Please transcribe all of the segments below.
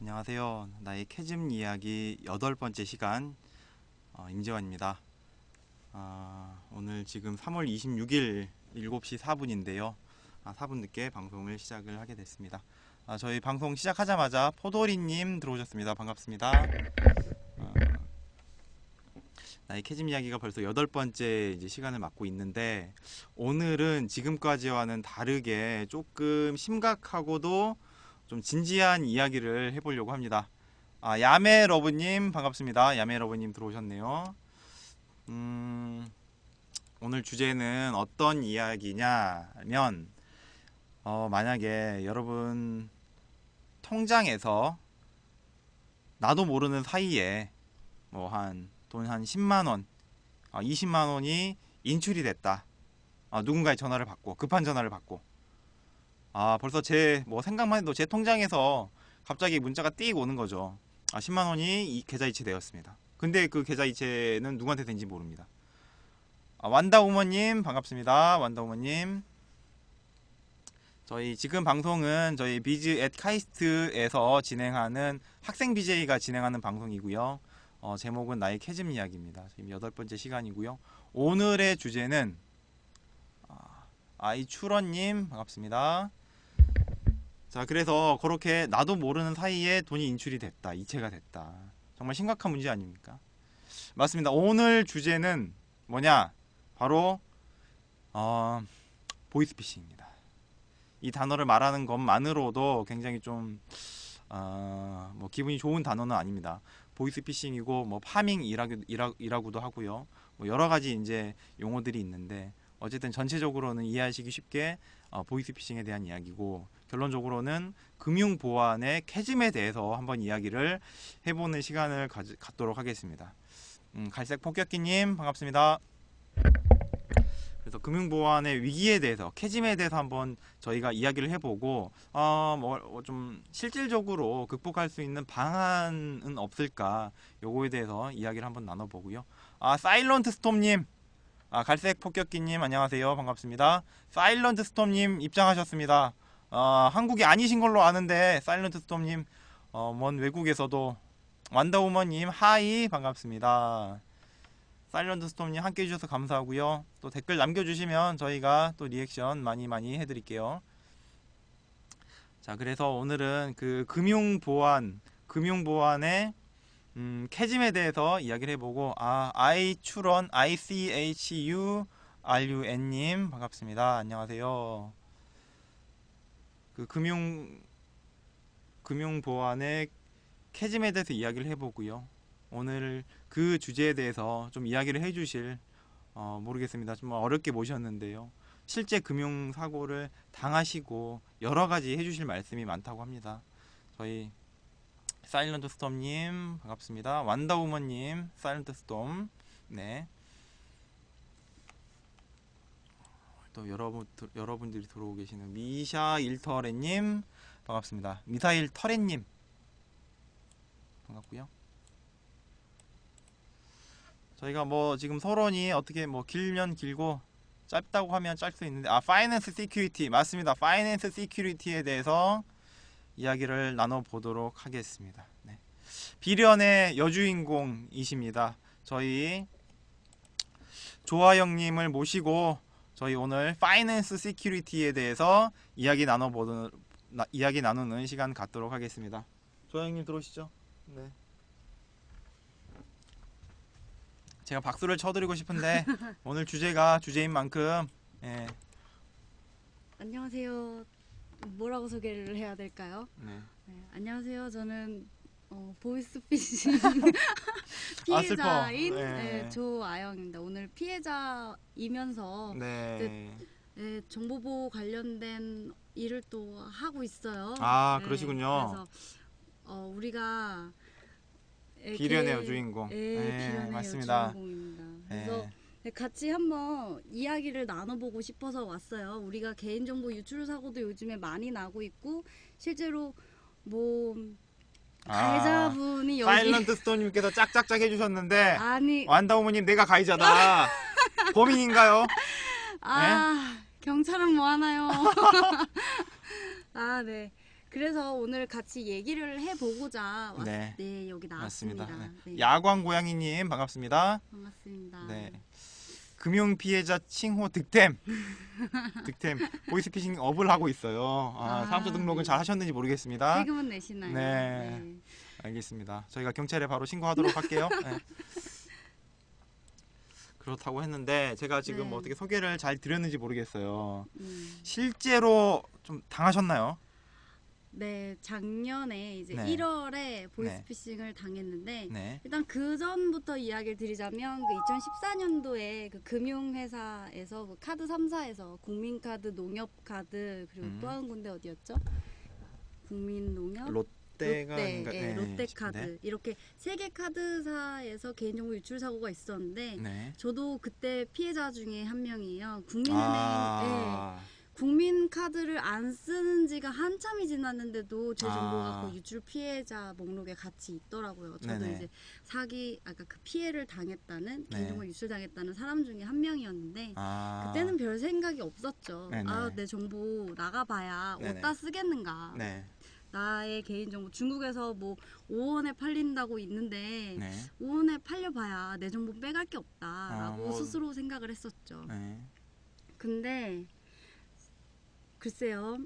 안녕하세요. 나의 캐즘 이야기 8번째 시간 임재환입니다. 오늘 지금 3월 26일 7시 4분인데요. 4분 늦게 방송을 시작을 하게 됐습니다. 저희 방송 시작하자마자 포도리님 들어오셨습니다. 반갑습니다. 나의 캐즘 이야기가 벌써 8번째 이제 시간을 맞고 있는데, 오늘은 지금까지와는 다르게 조금 심각하고도 좀 진지한 이야기를 해보려고 합니다. 야매러브님 반갑습니다. 야매러브님 들어오셨네요. 오늘 주제는 어떤 이야기냐면, 만약에 여러분 통장에서 나도 모르는 사이에 뭐 돈 한 10만원, 20만원이 인출이 됐다. 누군가의 전화를 받고, 급한 전화를 받고, 벌써 제 생각만 해도 제 통장에서 갑자기 문자가 띡 오는 거죠. 10만원이 이 계좌 이체되었습니다. 근데 그 계좌 이체는 누구한테 된지 모릅니다. 완다우머님 반갑습니다. 완다우머님. 저희 지금 방송은 저희 비즈 앳 카이스트에서 진행하는 학생 BJ가 진행하는 방송이고요. 제목은 나의 캐즘 이야기입니다. 지금 8번째 시간이고요. 오늘의 주제는 아이추런님 반갑습니다. 자, 그래서 그렇게 나도 모르는 사이에 돈이 인출이 됐다, 이체가 됐다. 정말 심각한 문제 아닙니까? 맞습니다. 오늘 주제는 뭐냐? 바로 보이스피싱입니다. 이 단어를 말하는 것만으로도 굉장히 좀 기분이 좋은 단어는 아닙니다. 보이스피싱이고 파밍이라고도 하고요. 여러 가지 이제 용어들이 있는데, 어쨌든 전체적으로는 이해하시기 쉽게 보이스피싱에 대한 이야기고, 결론적으로는 금융보안의 캐즘에 대해서 한번 이야기를 해보는 시간을 갖도록 하겠습니다. 갈색 폭격기님 반갑습니다. 그래서 금융보안의 위기에 대해서, 캐즘에 대해서 한번 저희가 이야기를 해보고, 좀 실질적으로 극복할 수 있는 방안은 없을까, 요거에 대해서 이야기를 한번 나눠보고요. 사일런트 스톰님, 갈색 폭격기님 안녕하세요. 반갑습니다. 사일런트 스톰님 입장하셨습니다. 한국이 아니신 걸로 아는데, 사일런트 스톰님 먼 외국에서도. 완다우머님 하이 반갑습니다. 사일런트 스톰님 함께 해주셔서 감사하고요. 또 댓글 남겨주시면 저희가 또 리액션 많이 해드릴게요. 자, 그래서 오늘은 그 금융보안의 캐즘에 대해서 이야기를 해보고, 아이추런 ICHURUN님 반갑습니다. 안녕하세요. 그 금융보안의 캐즘에 대해서 이야기를 해보고요. 오늘 그 주제에 대해서 좀 이야기를 해주실, 모르겠습니다. 좀 어렵게 모셨는데요. 실제 금융사고를 당하시고 여러가지 해주실 말씀이 많다고 합니다. 저희 사일런트 스톰님 반갑습니다. 완다우먼님, 사일런트 스톰. 네. 또 여러분들이 들어오고 계시는 미샤일 터레님 반갑습니다. 미사일 터레님 반갑고요. 저희가 지금 서론이 어떻게 길면 길고 짧다고 하면 짧 수 있는데, 파이낸스 시큐리티 맞습니다. 파이낸스 시큐리티에 대해서 이야기를 나눠보도록 하겠습니다. 네. 비련의 여주인공이십니다. 저희 조아영님을 모시고 저희 오늘 파이낸스 시큐리티에 대해서 이야기 나누는 시간 갖도록 하겠습니다. 조아영님 들어오시죠. 네. 제가 박수를 쳐드리고 싶은데 오늘 주제가 주제인 만큼. 예. 안녕하세요. 뭐라고 소개를 해야 될까요? 네. 안녕하세요. 저는 보이스피싱 슬퍼. 피해자인 네. 조아영입니다. 오늘 피해자이면서 네. 정보보호 관련된 일을 또 하고 있어요. 그러시군요. 그래서 우리가 비련의 여주인공. 비련의 맞습니다. 여주인공입니다. 그래서 같이 한번 이야기를 나눠보고 싶어서 왔어요. 우리가 개인정보 유출 사고도 요즘에 많이 나고 있고, 실제로 가해자분이 여기 사일런트 스톤님께서 짝짝짝 해주셨는데, 아니 완다우머님 내가 가해자다. 범인인가요? 경찰은 뭐 하나요? 네. 그래서 오늘 같이 얘기를 해보고자 네. 네, 여기 나왔습니다. 맞습니다. 네. 네. 야광 고양이님 반갑습니다. 반갑습니다. 네. 금융 피해자 칭호 득템. 득템. 보이스피싱 업을 하고 있어요. 사업자 등록은 네. 잘 하셨는지 모르겠습니다. 세금은 내시나요? 네. 알겠습니다. 저희가 경찰에 바로 신고하도록 할게요. 네. 그렇다고 했는데 제가 지금 네. 뭐 어떻게 소개를 잘 드렸는지 모르겠어요. 음. 실제로 좀 당하셨나요? 네, 작년에 이제 네. 1월에 보이스피싱을 당했는데 네. 일단 그 전부터 이야기를 드리자면 그 2014년도에 그 금융회사에서 그 카드 3사에서 국민카드, 농협카드 그리고 음. 또 한 군데 어디였죠? 국민농협, 롯데가 롯데, 아닌가? 예, 네, 롯데카드 싶은데. 이렇게 세 개 카드사에서 개인정보 유출 사고가 있었는데 네. 저도 그때 피해자 중에 한 명이에요. 국민은행, 아. 국민 카드를 안 쓰는 지가 한참이 지났는데도 제 정보가 아. 그 유출 피해자 목록에 같이 있더라고요. 저도 네네. 이제 아까 그 피해를 당했다는 네. 개인정보 유출 당했다는 사람 중에 한 명이었는데 아. 그때는 별 생각이 없었죠. 네네. 내 정보 나가봐야 네네. 어디다 쓰겠는가. 네. 나의 개인정보 중국에서 뭐 5원에 팔린다고 있는데 네. 5원에 팔려봐야 내 정보 빼갈 게 없다라고 뭐. 스스로 생각을 했었죠. 네. 근데 글쎄요,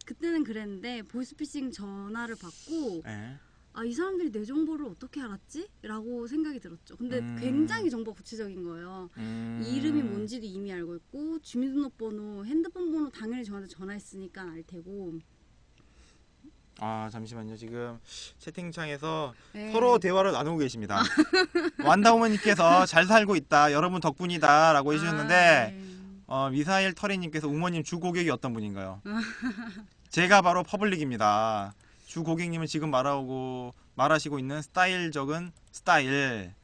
그때는 그랬는데 보이스피싱 전화를 받고 네. 이 사람들이 내 정보를 어떻게 알았지? 라고 생각이 들었죠. 근데 굉장히 정보가 구체적인 거예요. 이름이 뭔지도 이미 알고 있고 주민등록번호, 핸드폰 번호 당연히 저한테 전화했으니까 알 테고. 잠시만요. 지금 채팅창에서 네. 서로 대화를 나누고 계십니다. 완다우머님께서 잘 살고 있다. 여러분 덕분이다라고 해주셨는데 네. 미사일 터리님께서 우모님 주 고객이 어떤 분인가요? 제가 바로 퍼블릭입니다. 주 고객님은 지금 말하시고 있는 스타일적은 스타일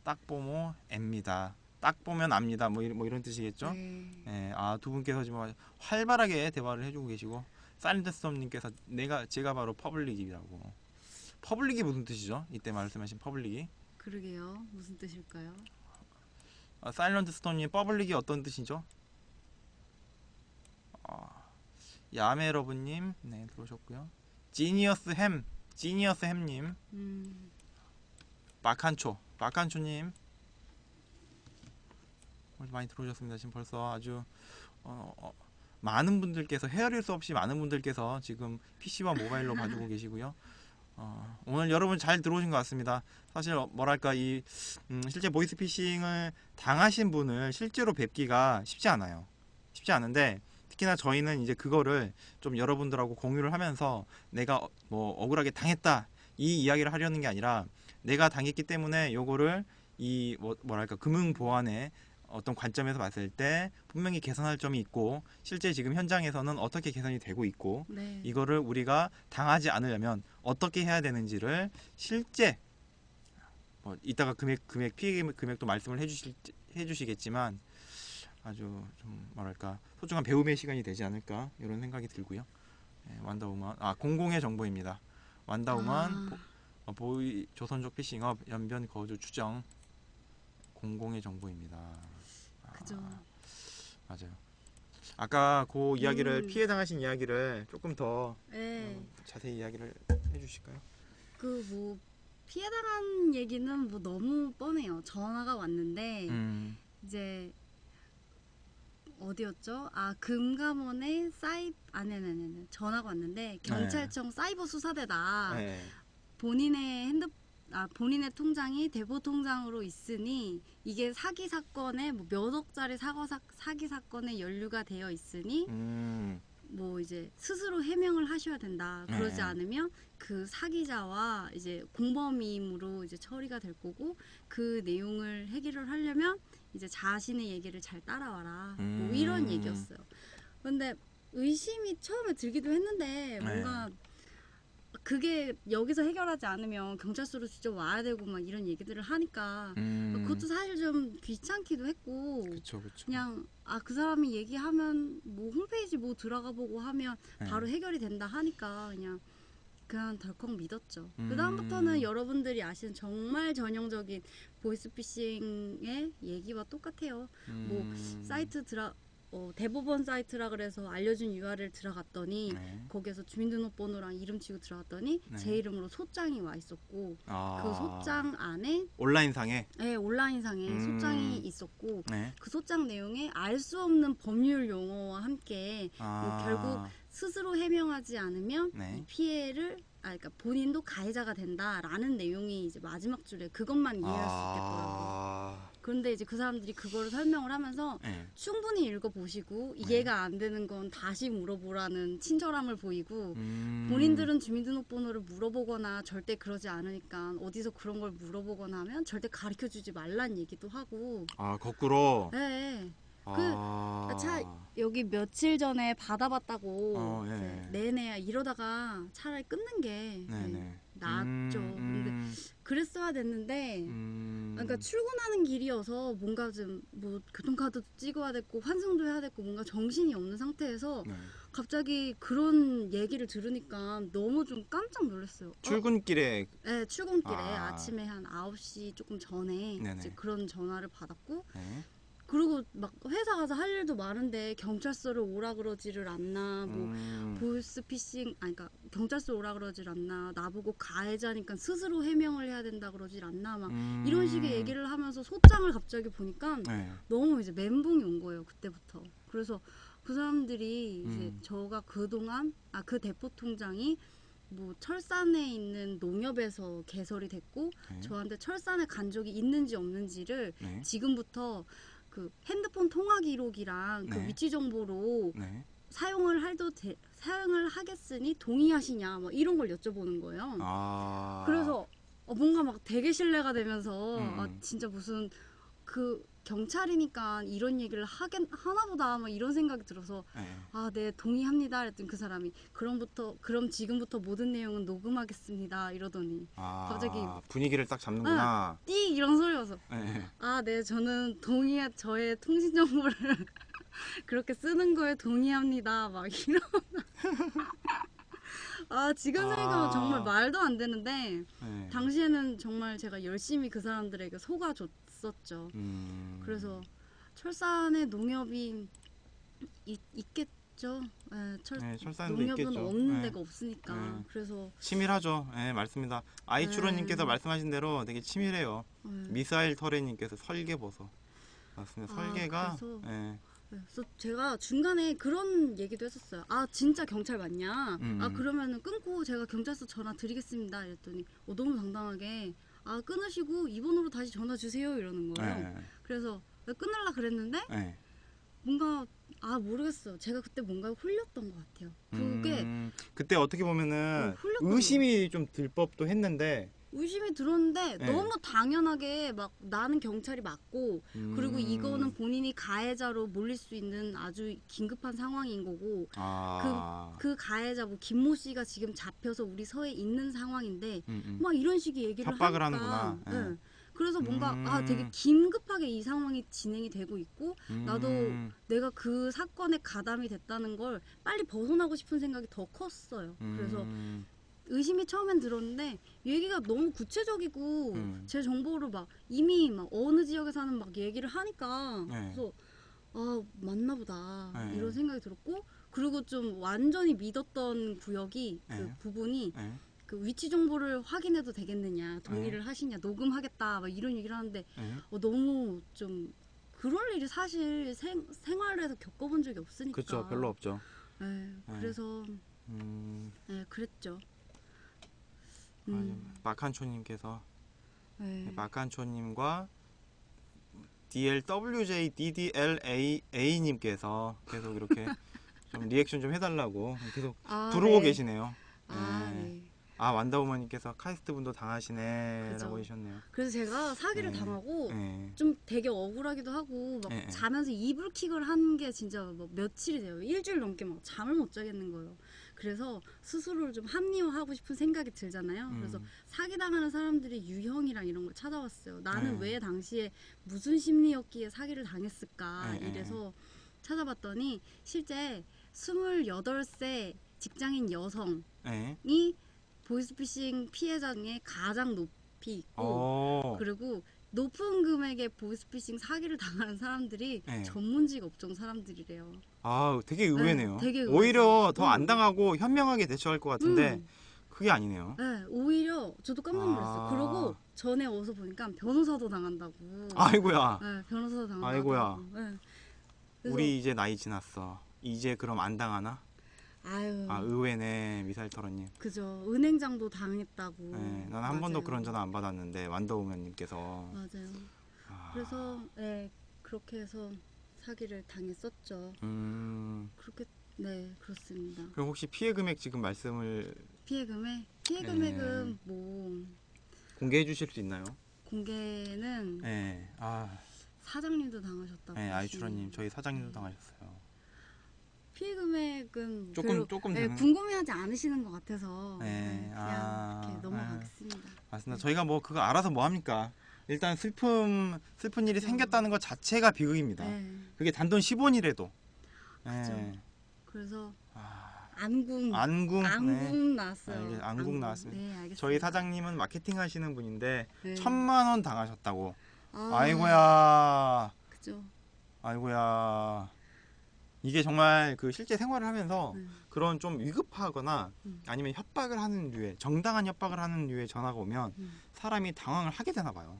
딱 보모 M입니다. 딱 보면 압니다. 뭐 이런 뜻이겠죠? 네. 네, 두 분께서 지금 활발하게 대화를 해주고 계시고 사이렌트스톰님께서 제가 바로 퍼블릭이라고. 퍼블릭이 무슨 뜻이죠? 이때 말씀하신 퍼블릭이? 그러게요. 무슨 뜻일까요? 사이렌트스톰님 퍼블릭이 어떤 뜻이죠? 야메러브님 네 들어오셨고요. 지니어스 햄님 마칸초님 많이 들어오셨습니다. 지금 벌써 아주 많은 분들께서 헤아릴 수 없이 많은 분들께서 지금 PC와 모바일로 봐주고 계시고요. 오늘 여러분 잘 들어오신 것 같습니다. 사실 뭐랄까 실제 보이스피싱을 당하신 분을 실제로 뵙기가 쉽지 않아요. 쉽지 않은데 특히나 저희는 이제 그거를 좀 여러분들하고 공유를 하면서 내가 뭐 억울하게 당했다 이 이야기를 하려는 게 아니라 내가 당했기 때문에 요거를 뭐랄까 금융보안의 어떤 관점에서 봤을 때 분명히 개선할 점이 있고 실제 지금 현장에서는 어떻게 개선이 되고 있고 네. 이거를 우리가 당하지 않으려면 어떻게 해야 되는지를 실제 이따가 피해 금액도 말씀을 해주시겠지만 아주 좀 뭐랄까 소중한 배움의 시간이 되지 않을까 이런 생각이 들고요. 네, 완다우먼 공공의 정보입니다. 완다우먼 보이 조선족 피싱업 연변 거주 추정 공공의 정보입니다. 그죠. 맞아요. 아까 그 이야기를 피해 당하신 이야기를 조금 더 네. 자세히 이야기를 해주실까요? 그 뭐 피해 당한 얘기는 뭐 너무 뻔해요. 전화가 왔는데 이제 어디였죠? 금감원에 전화가 왔는데 경찰청 사이버 수사대다. 네. 본인의 통장이 대포 통장으로 있으니 이게 사기 사건에 몇 억짜리 사기 사건에 연루가 되어 있으니 뭐 이제 스스로 해명을 하셔야 된다. 그러지 않으면 그 사기자와 이제 공범임으로 이제 처리가 될 거고 그 내용을 해결을 하려면 이제 자신의 얘기를 잘 따라와라. 뭐 이런 얘기였어요. 근데 의심이 처음에 들기도 했는데 뭔가 그게 여기서 해결하지 않으면 경찰서로 직접 와야 되고 막 이런 얘기들을 하니까 그것도 사실 좀 귀찮기도 했고 그쵸. 그냥 그 사람이 얘기하면 뭐 홈페이지 뭐 들어가 보고 하면 바로 해결이 된다 하니까 그냥 덜컥 믿었죠. 그 다음부터는 여러분들이 아시는 정말 전형적인 보이스피싱의 얘기와 똑같아요. 뭐 사이트 대법원 사이트라 그래서 알려준 URL 들어갔더니 네. 거기에서 주민등록번호랑 이름 치고 들어갔더니 네. 제 이름으로 소장이 와 있었고 아. 그 소장 안에 온라인상에. 네, 온라인상에 소장이 있었고 네. 그 소장 내용에 알 수 없는 법률 용어와 함께 뭐 결국 스스로 해명하지 않으면 네. 이 피해를 그러니까 본인도 가해자가 된다라는 내용이 이제 마지막 줄에 그것만 이해할 수 있겠더라고요. 그런데 이제 그 사람들이 그거를 설명을 하면서 네. 충분히 읽어보시고 이해가 안 되는 건 다시 물어보라는 친절함을 보이고 본인들은 주민등록번호를 물어보거나 절대 그러지 않으니까 어디서 그런 걸 물어보거나 하면 절대 가르쳐주지 말란 얘기도 하고. 아, 거꾸로. 네. 아. 여기 며칠 전에 받아봤다고 예. 이제 내내 이러다가 차라리 끊는 게 네네. 낫죠. 근데 그랬어야 됐는데 그러니까 출근하는 길이어서 뭔가 좀 뭐 교통카드도 찍어야 됐고 환승도 해야 됐고 뭔가 정신이 없는 상태에서 네. 갑자기 그런 얘기를 들으니까 너무 좀 깜짝 놀랐어요. 출근길에. 네, 출근길에 아침에 한 9시 조금 전에 네네. 이제 그런 전화를 받았고 네. 그리고 막 회사 가서 할 일도 많은데 경찰서를 오라 그러지를 않나 뭐 보이스피싱 그러니까 경찰서 오라 그러질 않나 나보고 가해자니까 스스로 해명을 해야 된다 그러질 않나 막 이런 식의 얘기를 하면서 소장을 갑자기 보니까 네. 너무 이제 멘붕이 온 거예요 그때부터. 그래서 그 사람들이 이제 저가 그동안 그 대포 통장이 뭐 철산에 있는 농협에서 개설이 됐고 네. 저한테 철산에 간 적이 있는지 없는지를 네. 지금부터 그 핸드폰 통화 기록이랑 그 네. 위치 정보로 네. 사용을 하겠으니 동의하시냐 뭐 이런 걸 여쭤보는 거예요. 그래서 뭔가 막 되게 신뢰가 되면서 진짜 무슨 그 경찰이니까 이런 얘기를 하나보다 막 이런 생각이 들어서 네 동의합니다 했더니 그 사람이 그럼 지금부터 모든 내용은 녹음하겠습니다 이러더니 갑자기 분위기를 딱 잡는구나. 띠 이런 소리여서 네. 네 저는 저의 통신 정보를 그렇게 쓰는 거에 동의합니다 막 이런 지금 생각하면 정말 말도 안 되는데 네. 당시에는 정말 제가 열심히 그 사람들에게 속아줬었죠. 그래서 철산에 농협이 있겠죠. 철산도 농협은 있겠죠. 없는 데가 없으니까. 그래서 치밀하죠. 맞습니다. 아이추로님께서 말씀하신 대로 되게 치밀해요. 미사일 터레님께서 설계버섯. 맞습니다. 설계가. 그래서 제가 중간에 그런 얘기도 했었어요. 진짜 경찰 맞냐? 그러면은 끊고 제가 경찰서 전화 드리겠습니다. 이랬더니 너무 당당하게 끊으시고 2번으로 다시 전화 주세요 이러는 거예요. 그래서 끊으려 그랬는데 뭔가 모르겠어요. 제가 그때 뭔가 홀렸던 것 같아요. 그게 그때 어떻게 보면은 의심이 좀 들 법도 했는데 의심이 들었는데 너무 당연하게 막 나는 경찰이 맞고 그리고 이거는 본인이 가해자로 몰릴 수 있는 아주 긴급한 상황인 거고 그 가해자 뭐 김모 씨가 지금 잡혀서 우리 서에 있는 상황인데 막 이런 식의 얘기를 협박을 하니까 하는구나. 그래서 뭔가 되게 긴급하게 이 상황이 진행이 되고 있고 나도 내가 그 사건에 가담이 됐다는 걸 빨리 벗어나고 싶은 생각이 더 컸어요. 그래서 의심이 처음엔 들었는데 얘기가 너무 구체적이고 제 정보를 막 이미 막 어느 지역에 사는 막 얘기를 하니까 그래서 맞나 보다 이런 생각이 들었고 그리고 좀 완전히 믿었던 구역이 그 부분이 그 위치 정보를 확인해도 되겠느냐 동의를 하시냐 녹음하겠다 막 이런 얘기를 하는데 너무 좀 그럴 일이 사실 생활에서 겪어본 적이 없으니까 그렇죠. 별로 없죠. 그래서 그랬죠. 마칸초님께서 마칸초님과 DLWJ DDLA님께서 계속 이렇게 좀 리액션 좀 해달라고 계속 부르고 계시네요. 완다우머님께서 카이스트 분도 당하시네라고 하셨네요. 그래서 제가 사기를 당하고 좀 되게 억울하기도 하고 막 자면서 이불킥을 한 게 진짜 뭐 며칠이 돼요. 일주일 넘게 막 잠을 못 자겠는 거예요. 그래서 스스로를 좀 합리화하고 싶은 생각이 들잖아요. 그래서 사기당하는 사람들이 유형이랑 이런 걸 찾아왔어요. 나는 왜 당시에 무슨 심리였기에 사기를 당했을까 이래서 찾아봤더니 실제 28세 직장인 여성이 보이스피싱 피해자 중에 가장 높이 있고 그리고 높은 금액의 보이스피싱 사기를 당하는 사람들이 네. 전문직 업종 사람들이래요. 아, 되게 의외네요. 되게 의외죠. 오히려 더 안 당하고 현명하게 대처할 것 같은데 그게 아니네요. 네, 오히려 저도 깜짝 놀랐어요. 그러고 전에 어서 보니까 변호사도 당한다고. 아이고야. 네, 변호사도 당한다고. 아이고야. 네. 그래서, 우리 이제 나이 지났어. 이제 그럼 안 당하나? 아유. 아, 의외네, 미사일터러님. 그죠. 은행장도 당했다고. 네, 난 한 번도 그런 전화 안 받았는데 완더우먼님께서. 맞아요. 아, 그래서 네, 그렇게 해서 사기를 당했었죠. 그렇게 네, 그렇습니다. 그럼 혹시 피해 금액 지금 말씀을 피해 금액은 뭐 공개해 주실 수 있나요? 공개는 네. 아, 사장님도 당하셨다고. 네, 아이추라님, 저희 사장님도 당하셨어요. 피해 금액은 조금 네, 되는. 궁금해하지 않으시는 것 같아서 네, 그냥 이렇게 넘어가겠습니다. 맞습니다. 저희가 뭐 그거 알아서 뭐 합니까? 일단 슬픈 일이 생겼다는 것 자체가 비극입니다. 네. 그게 단돈 10원이라도. 그죠. 그래서 아, 안궁 네. 나왔어요. 안궁 나왔습니다. 네, 알겠습니다. 저희 사장님은 마케팅 하시는 분인데 네. 1,000만 원 당하셨다고. 아, 아이고야. 그죠. 아이고야. 이게 정말 그 실제 생활을 하면서 네. 그런 좀 위급하거나 아니면 협박을 하는 류의 정당한 협박을 하는 류의 전화가 오면 사람이 당황을 하게 되나 봐요.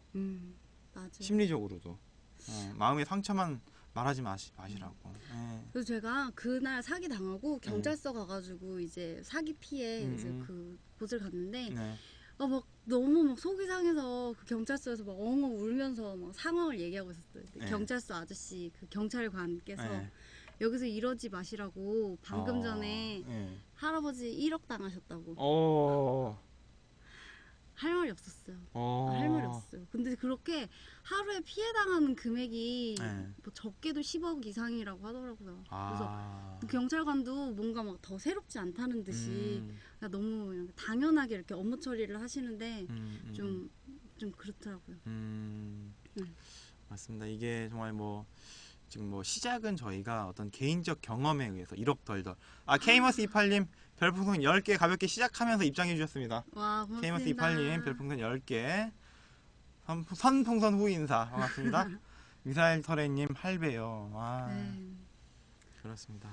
맞아요. 심리적으로도. 마음의 상처만 말하지 마시라고. 네. 그래서 제가 그날 사기 당하고 경찰서 가가지고 이제 사기 피해 이제 그 곳을 갔는데 네. 막 너무 막 속이 상해서 그 경찰서에서 막 엉엉 울면서 막 상황을 얘기하고 있었어요. 네. 경찰서 아저씨 그 경찰관께서 네. 여기서 이러지 마시라고 방금 전에 네. 할아버지 1억 당하셨다고. 할 말이 없었어요. 할 말이 없었어요. 근데 그렇게 하루에 피해 당하는 금액이 네. 뭐 적게도 10억 이상이라고 하더라고요. 그래서 아. 그 경찰관도 뭔가 막 더 새롭지 않다는 듯이 그냥 너무 그냥 당연하게 이렇게 업무 처리를 하시는데 좀 그렇더라고요. 맞습니다. 이게 정말 뭐 지금 뭐 시작은 저희가 어떤 개인적 경험에 의해서 1억 덜덜. 케이머스 28님 별풍선 10개 가볍게 시작하면서 입장해 주셨습니다. 와, 고맙습니다. 케이머스 28님 별풍선 10개. 선풍선 후 인사. 반갑습니다. 미사일 터레님 할배요. 네. 그렇습니다.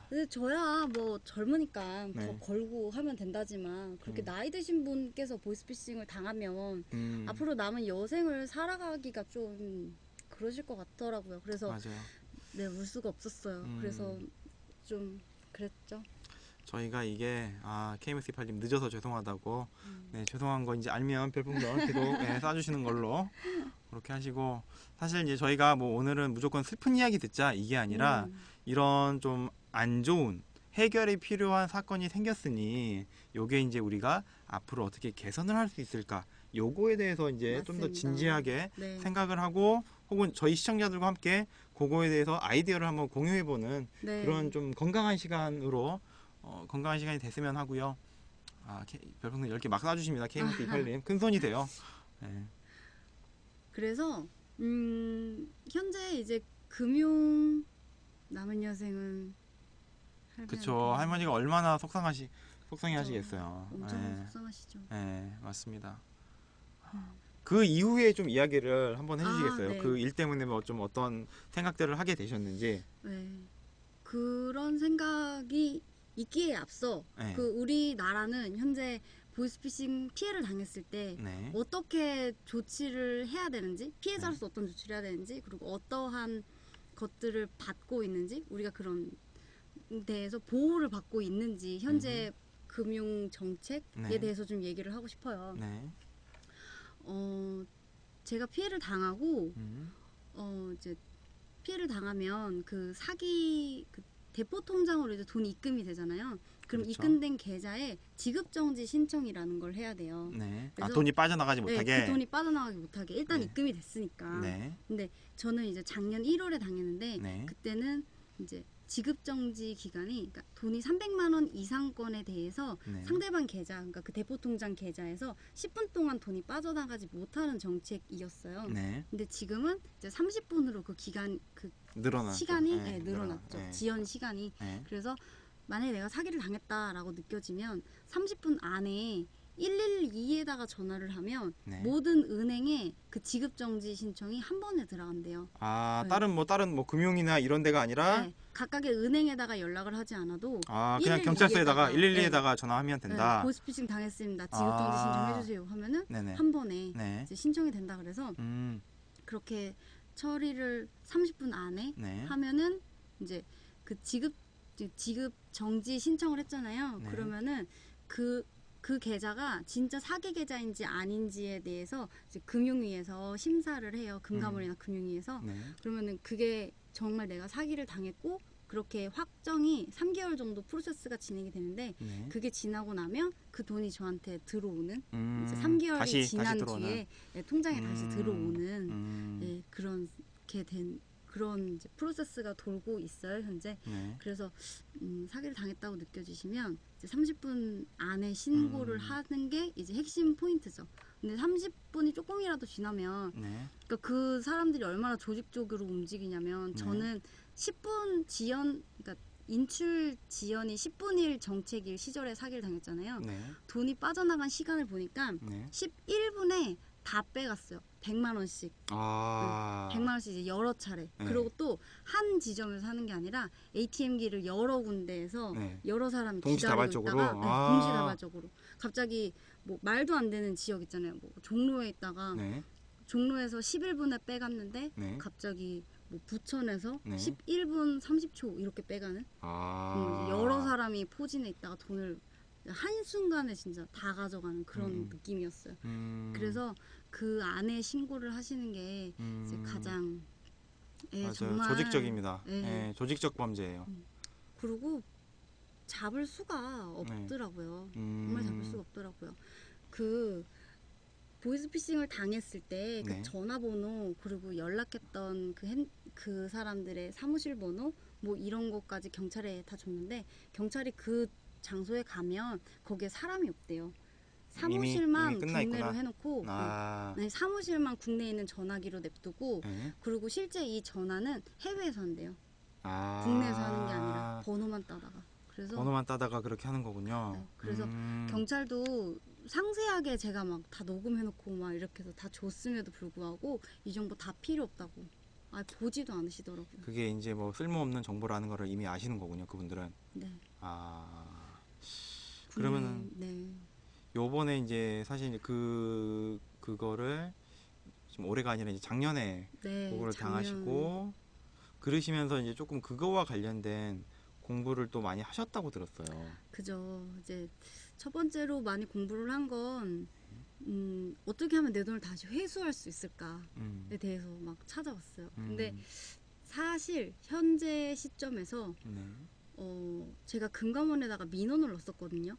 근데 저야 뭐 젊으니까 네. 더 걸고 하면 된다지만 그렇게 나이 드신 분께서 보이스피싱을 당하면 앞으로 남은 여생을 살아가기가 좀 그러실 것 같더라고요. 그래서 맞아요. 네, 울 수가 없었어요. 그래서 좀 그랬죠. 저희가 이게 KMS 28님 늦어서 죄송하다고. 네, 죄송한 거 이제 알면 별풍선 계속 쏴주시는 걸로 그렇게 하시고, 사실 이제 저희가 뭐 오늘은 무조건 슬픈 이야기 듣자 이게 아니라 이런 좀 안 좋은 해결이 필요한 사건이 생겼으니 요게 이제 우리가 앞으로 어떻게 개선을 할 수 있을까, 요거에 대해서 이제 좀 더 맞습니다. 진지하게 네. 생각을 하고 혹은 저희 시청자들과 함께 그거에 대해서 아이디어를 한번 공유해보는 네. 그런 좀 건강한 시간으로 건강한 시간이 됐으면 하고요. 별풍선 10개 막 쏴주십니다. KMS 28님 큰 손이세요. 네. 그래서 현재 이제 금융 남은 여생은 그쵸. 할머니가 얼마나 속상해 하시겠어요. 엄청 속상하시죠. 네, 맞습니다. 그 이후에 좀 이야기를 한번 해주시겠어요? 네. 그 일 때문에 뭐 좀 어떤 생각들을 하게 되셨는지. 네. 그런 생각이 있기에 앞서 네. 그 우리나라는 현재 보이스피싱 피해를 당했을 때 네. 어떻게 조치를 해야 되는지, 피해자로서 어떤 조치를 해야 되는지, 그리고 어떠한 것들을 받고 있는지, 우리가 그런 대해서 보호를 받고 있는지 현재 금융 정책에 네. 대해서 좀 얘기를 하고 싶어요. 네. 제가 피해를 당하고 이제 피해를 당하면 그 사기 그 대포 통장으로 이제 돈이 입금이 되잖아요. 그럼 그렇죠. 입금된 계좌에 지급 정지 신청이라는 걸 해야 돼요. 네. 그래서 돈이 빠져나가지 네, 못하게. 그 돈이 빠져나가지 못하게 일단 네. 입금이 됐으니까. 네. 근데 저는 이제 작년 1월에 당했는데 네. 그때는 이제 지급 정지 기간이 그러니까 돈이 300만 원 이상권에 대해서 네. 상대방 계좌, 그러니까 그 대포 통장 계좌에서 10분 동안 돈이 빠져나가지 못하는 정책이었어요. 네. 근데 지금은 이제 30분으로 그 기간 그 늘어났죠. 시간이 네, 늘어났죠. 네. 지연 시간이. 네. 그래서 만약에 내가 사기를 당했다라고 느껴지면 30분 안에 112에다가 전화를 하면 네. 모든 은행에 그 지급정지 신청이 한 번에 들어간대요. 아, 네. 다른 뭐 금융이나 이런 데가 아니라 네, 각각의 은행에다가 연락을 하지 않아도 아, 그냥 112에다가, 경찰서에다가 네, 112에다가 전화하면 된다. 보이스피싱 당했습니다. 지급정지 신청해주세요 하면은 네네. 한 번에 네. 이제 신청이 된다 그래서 음. 그렇게 처리를 30분 안에 네. 하면은 이제 그 지급 정지 신청을 했잖아요. 네. 그러면은 그 계좌가 진짜 사기 계좌인지 아닌지에 대해서 이제 금융위에서 심사를 해요. 금감원이나 금융위에서. 네. 그러면은 그게 정말 내가 사기를 당했고 그렇게 확정이 3개월 정도 프로세스가 진행이 되는데 네. 그게 지나고 나면 그 돈이 저한테 들어오는 이제 다시 3개월이 지난 들어오는. 뒤에 통장에 다시 들어오는 그렇게 된 그런 이제 프로세스가 돌고 있어요 현재. 네. 그래서 사기를 당했다고 느껴지시면 이제 30분 안에 신고를 하는 게 이제 핵심 포인트죠. 근데 30분이 조금이라도 지나면 네. 그러니까 그 사람들이 얼마나 조직적으로 움직이냐면 네. 저는 10분 지연 그러니까 인출 지연이 10분 일 정책일 시절에 사기를 당했잖아요. 네. 돈이 빠져나간 시간을 보니까 네. 11분에 다 빼갔어요. 100만 원씩. 아. 100만 원씩 이제 여러 차례. 네. 그리고 또 한 지점에서 하는 게 아니라 ATM기를 여러 군데에서 네. 여러 사람이 동시다발적으로? 기다리고 있다가 아. 동시다발적으로 갑자기 뭐 말도 안 되는 지역 있잖아요. 뭐 종로에 있다가 네. 종로에서 11분에 빼갔는데 네. 갑자기 뭐 부천에서 네. 11분 30초 이렇게 빼가는 아. 이제 여러 사람이 포진해 있다가 돈을 한순간에 진짜 다 가져가는 그런 느낌이었어요. 그래서 그 안에 신고를 하시는 게 이제 가장 맞아요. 정말 조직적입니다. 예. 네, 조직적 범죄예요. 그리고 잡을 수가 없더라고요. 정말 잡을 수가 없더라고요. 그 보이스피싱을 당했을 때 그 네. 전화번호 그리고 연락했던 그 사람들의 사무실 번호 뭐 이런 것까지 경찰에 다 줬는데 경찰이 그 장소에 가면 거기에 사람이 없대요. 사무실만 이미 끝나 국내로 있구나. 해놓고 아. 네, 사무실만 국내에 있는 전화기로 냅두고 네. 그리고 실제 이 전화는 해외에서 한대요. 아. 국내에서 하는 게 아니라 번호만 따다가. 그래서 번호만 따다가 그렇게 하는 거군요. 네, 그래서 경찰도 상세하게 제가 막 다 녹음해놓고 막 이렇게 해서 다 줬음에도 불구하고 이 정보 다 필요 없다고. 보지도 않으시더라고요. 그게 이제 뭐 쓸모없는 정보라는 거를 이미 아시는 거군요, 그분들은. 네. 아. 그러면은 네. 요번에 이제 사실 그거를 지금 올해가 아니라 이제 작년에 네. 그거를 작년. 당하시고 그러시면서 이제 조금 그거와 관련된 공부를 또 많이 하셨다고 들었어요. 그죠. 이제 첫 번째로 많이 공부를 한 건 어떻게 하면 내 돈을 다시 회수할 수 있을까에 대해서 막 찾아봤어요. 근데 사실 현재 시점에서 네. 제가 금감원에다가 민원을 넣었었거든요.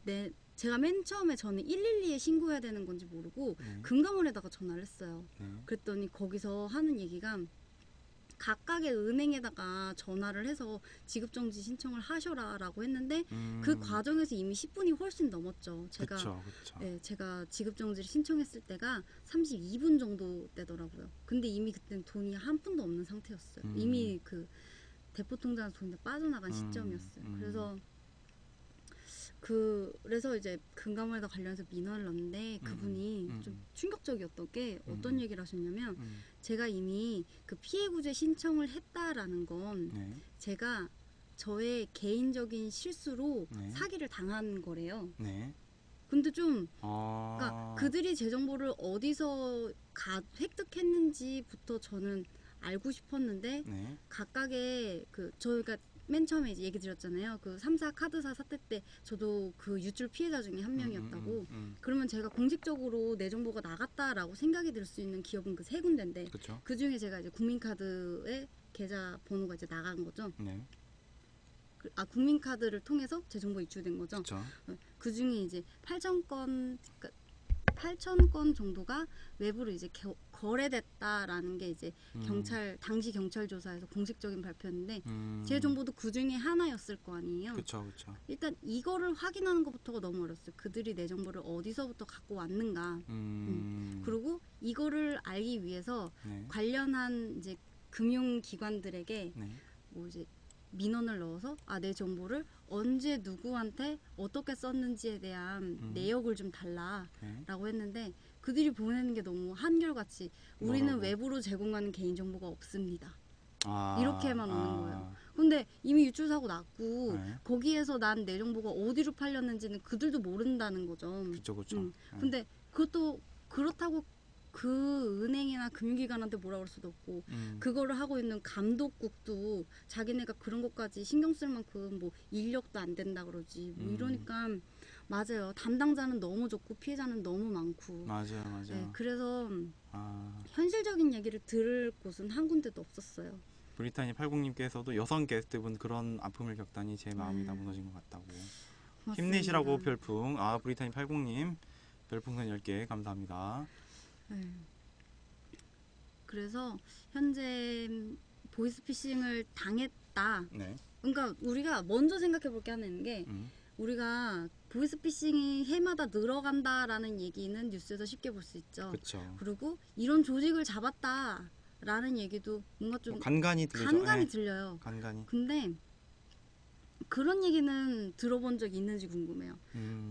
네. 제가 맨 처음에 저는 112에 신고해야 되는 건지 모르고 네. 금감원에다가 전화를 했어요. 네. 그랬더니 거기서 하는 얘기가 각각의 은행에다가 전화를 해서 지급정지 신청을 하셔라라고 했는데 그 과정에서 이미 10분이 훨씬 넘었죠. 그쵸. 네, 제가 지급정지를 신청했을 때가 32분 정도 되더라고요. 근데 이미 그때는 돈이 한 푼도 없는 상태였어요. 이미 그 대포 통장에서 돈이 다 빠져나간 시점이었어요. 그래서 이제 금감원에다 관련해서 민원을 넣었는데 그분이 좀 충격적이었던 게 어떤 얘기를 하셨냐면 제가 이미 그 피해구제 신청을 했다라는 건 네. 제가 저의 개인적인 실수로 네. 사기를 당한 거래요. 네. 근데 좀 그러니까 그들이 제 정보를 어디서 획득했는지부터 저는 알고 싶었는데 네. 각각의 저희가 맨 처음에 이제 얘기 드렸잖아요. 그 3사 카드사 사태 때 저도 그 유출 피해자 중에 한 명이었다고. 그러면 제가 공식적으로 내 정보가 나갔다라고 생각이 들 수 있는 기업은 그 세 군데인데 그쵸. 그 중에 제가 이제 국민카드의 계좌 번호가 이제 나간 거죠. 네. 국민카드를 통해서 제 정보 입출된 거죠. 그쵸. 그 중에 이제 8,000건, 그러니까 8,000건 정도가 외부로 이제 거래됐다라는 게 이제 당시 경찰 조사에서 공식적인 발표인데 제 정보도 그 중에 하나였을 거 아니에요. 그쵸. 일단 이거를 확인하는 것부터가 너무 어렵어요. 그들이 내 정보를 어디서부터 갖고 왔는가. 그리고 이거를 알기 위해서 네. 관련한 이제 금융기관들에게 네. 뭐 이제 민원을 넣어서 내 정보를 언제 누구한테 어떻게 썼는지에 대한 내역을 좀 달라라고 했는데 그들이 보내는 게 너무 한결같이 우리는 뭐라고? 외부로 제공하는 개인정보가 없습니다. 아, 이렇게만 오는 거예요. 근데 이미 유출사고 났고 거기에서 난 내 정보가 어디로 팔렸는지는 그들도 모른다는 거죠. 그쵸, 그쵸. 근데 그것도 그렇다고 그 은행이나 금융기관한테 뭐라 그럴 수도 없고 그거를 하고 있는 감독국도 자기네가 그런 것까지 신경 쓸 만큼 뭐 인력도 안 된다 그러지 뭐 이러니까 맞아요. 담당자는 너무 적고 피해자는 너무 많고 맞아요, 맞아요. 네, 그래서 아, 현실적인 얘기를 들을 곳은 한 군데도 없었어요. 브리타니 80님께서도 여성 게스트분 그런 아픔을 겪다니 제 마음이 다 무너진 것 같다고. 고맙습니다. 힘내시라고 별풍. 아, 브리타니 80님 별풍선 10개 감사합니다. 네. 그래서 현재 보이스피싱을 당했다. 네. 그러니까 우리가 먼저 생각해 볼 게 하나 있는 게 우리가 보이스피싱이 해마다 늘어간다라는 얘기는 뉴스에서 쉽게 볼 수 있죠. 그렇죠. 그리고 이런 조직을 잡았다라는 얘기도 뭔가 좀 간간히 들리죠. 간간히 네. 들려요. 간간히. 근데 그런 얘기는 들어본 적 있는지 궁금해요.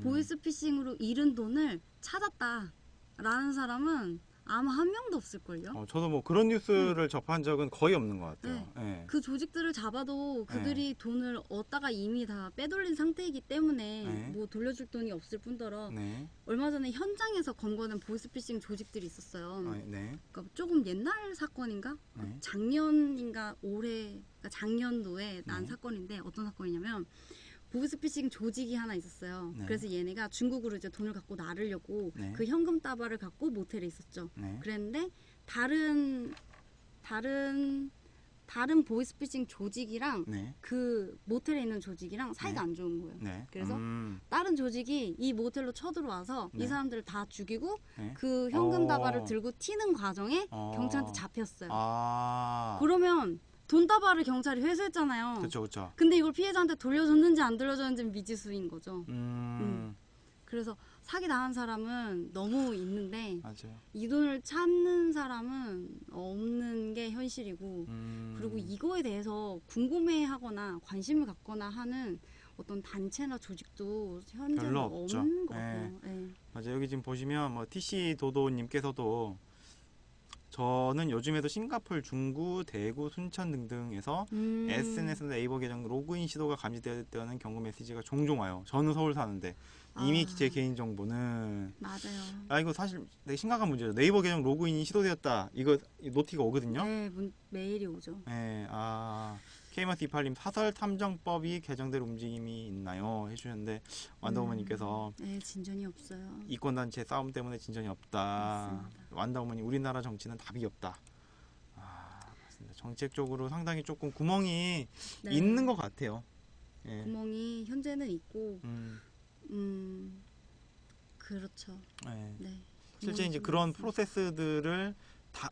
보이스피싱으로 잃은 돈을 찾았다라는 사람은 아마 한 명도 없을걸요. 저도 뭐 그런 뉴스를 접한 적은 거의 없는 것 같아요. 네. 네. 그 조직들을 잡아도 그들이 돈을 얻다가 이미 다 빼돌린 상태이기 때문에 네. 뭐 돌려줄 돈이 없을 뿐더러 네. 얼마 전에 현장에서 검거된 보이스피싱 조직들이 있었어요. 네. 그러니까 조금 옛날 사건인가? 네. 작년인가 올해, 그러니까 작년도에 난 네. 사건인데 어떤 사건이냐면 보이스피싱 조직이 하나 있었어요. 네. 그래서 얘네가 중국으로 이제 돈을 갖고 나르려고 네. 그 현금 따발을 갖고 모텔에 있었죠. 네. 그랬는데 다른 보이스피싱 조직이랑 네. 그 모텔에 있는 조직이랑 사이가 네. 안 좋은 거예요. 네. 그래서 다른 조직이 이 모텔로 쳐들어와서 네. 이 사람들을 다 죽이고 네. 그 현금 다발을 들고 튀는 과정에 경찰한테 잡혔어요. 아. 그러면 돈 다발을 경찰이 회수했잖아요. 그렇죠, 그렇죠. 근데 이걸 피해자한테 돌려줬는지 안 돌려줬는지는 미지수인 거죠. 그래서 사기 당한 사람은 너무 있는데 맞아요. 이 돈을 찾는 사람은 없는 게 현실이고 그리고 이거에 대해서 궁금해하거나 관심을 갖거나 하는 어떤 단체나 조직도 현재는 별로 없죠. 없는 것 같아요. 네. 맞아요. 여기 지금 보시면 뭐 TC 도도님께서도 저는 요즘에도 싱가폴, 중구, 대구, 순천 등등에서 SNS나 네이버 계정 로그인 시도가 감지되었다는 경고 메시지가 종종 와요. 저는 서울 사는데 이미 제 개인 정보는 맞아요. 이거 사실 되게 심각한 문제죠. 네이버 계정 로그인이 시도되었다. 이거 노티가 오거든요. 네, 메일이 오죠. 네, 케이머스 28님 사설 탐정법이 개정될 움직임이 있나요? 해주셨는데 완다우머님께서 네, 진전이 없어요. 이권단체 싸움 때문에 진전이 없다. 맞습니다. 완다우머님 우리나라 정치는 답이 없다. 맞습니다. 정책적으로 상당히 조금 구멍이 네. 있는 것 같아요. 예. 구멍이 현재는 있고, 음, 그렇죠. 예. 네. 실제 이제 구멍이 그런 있습니다. 프로세스들을 다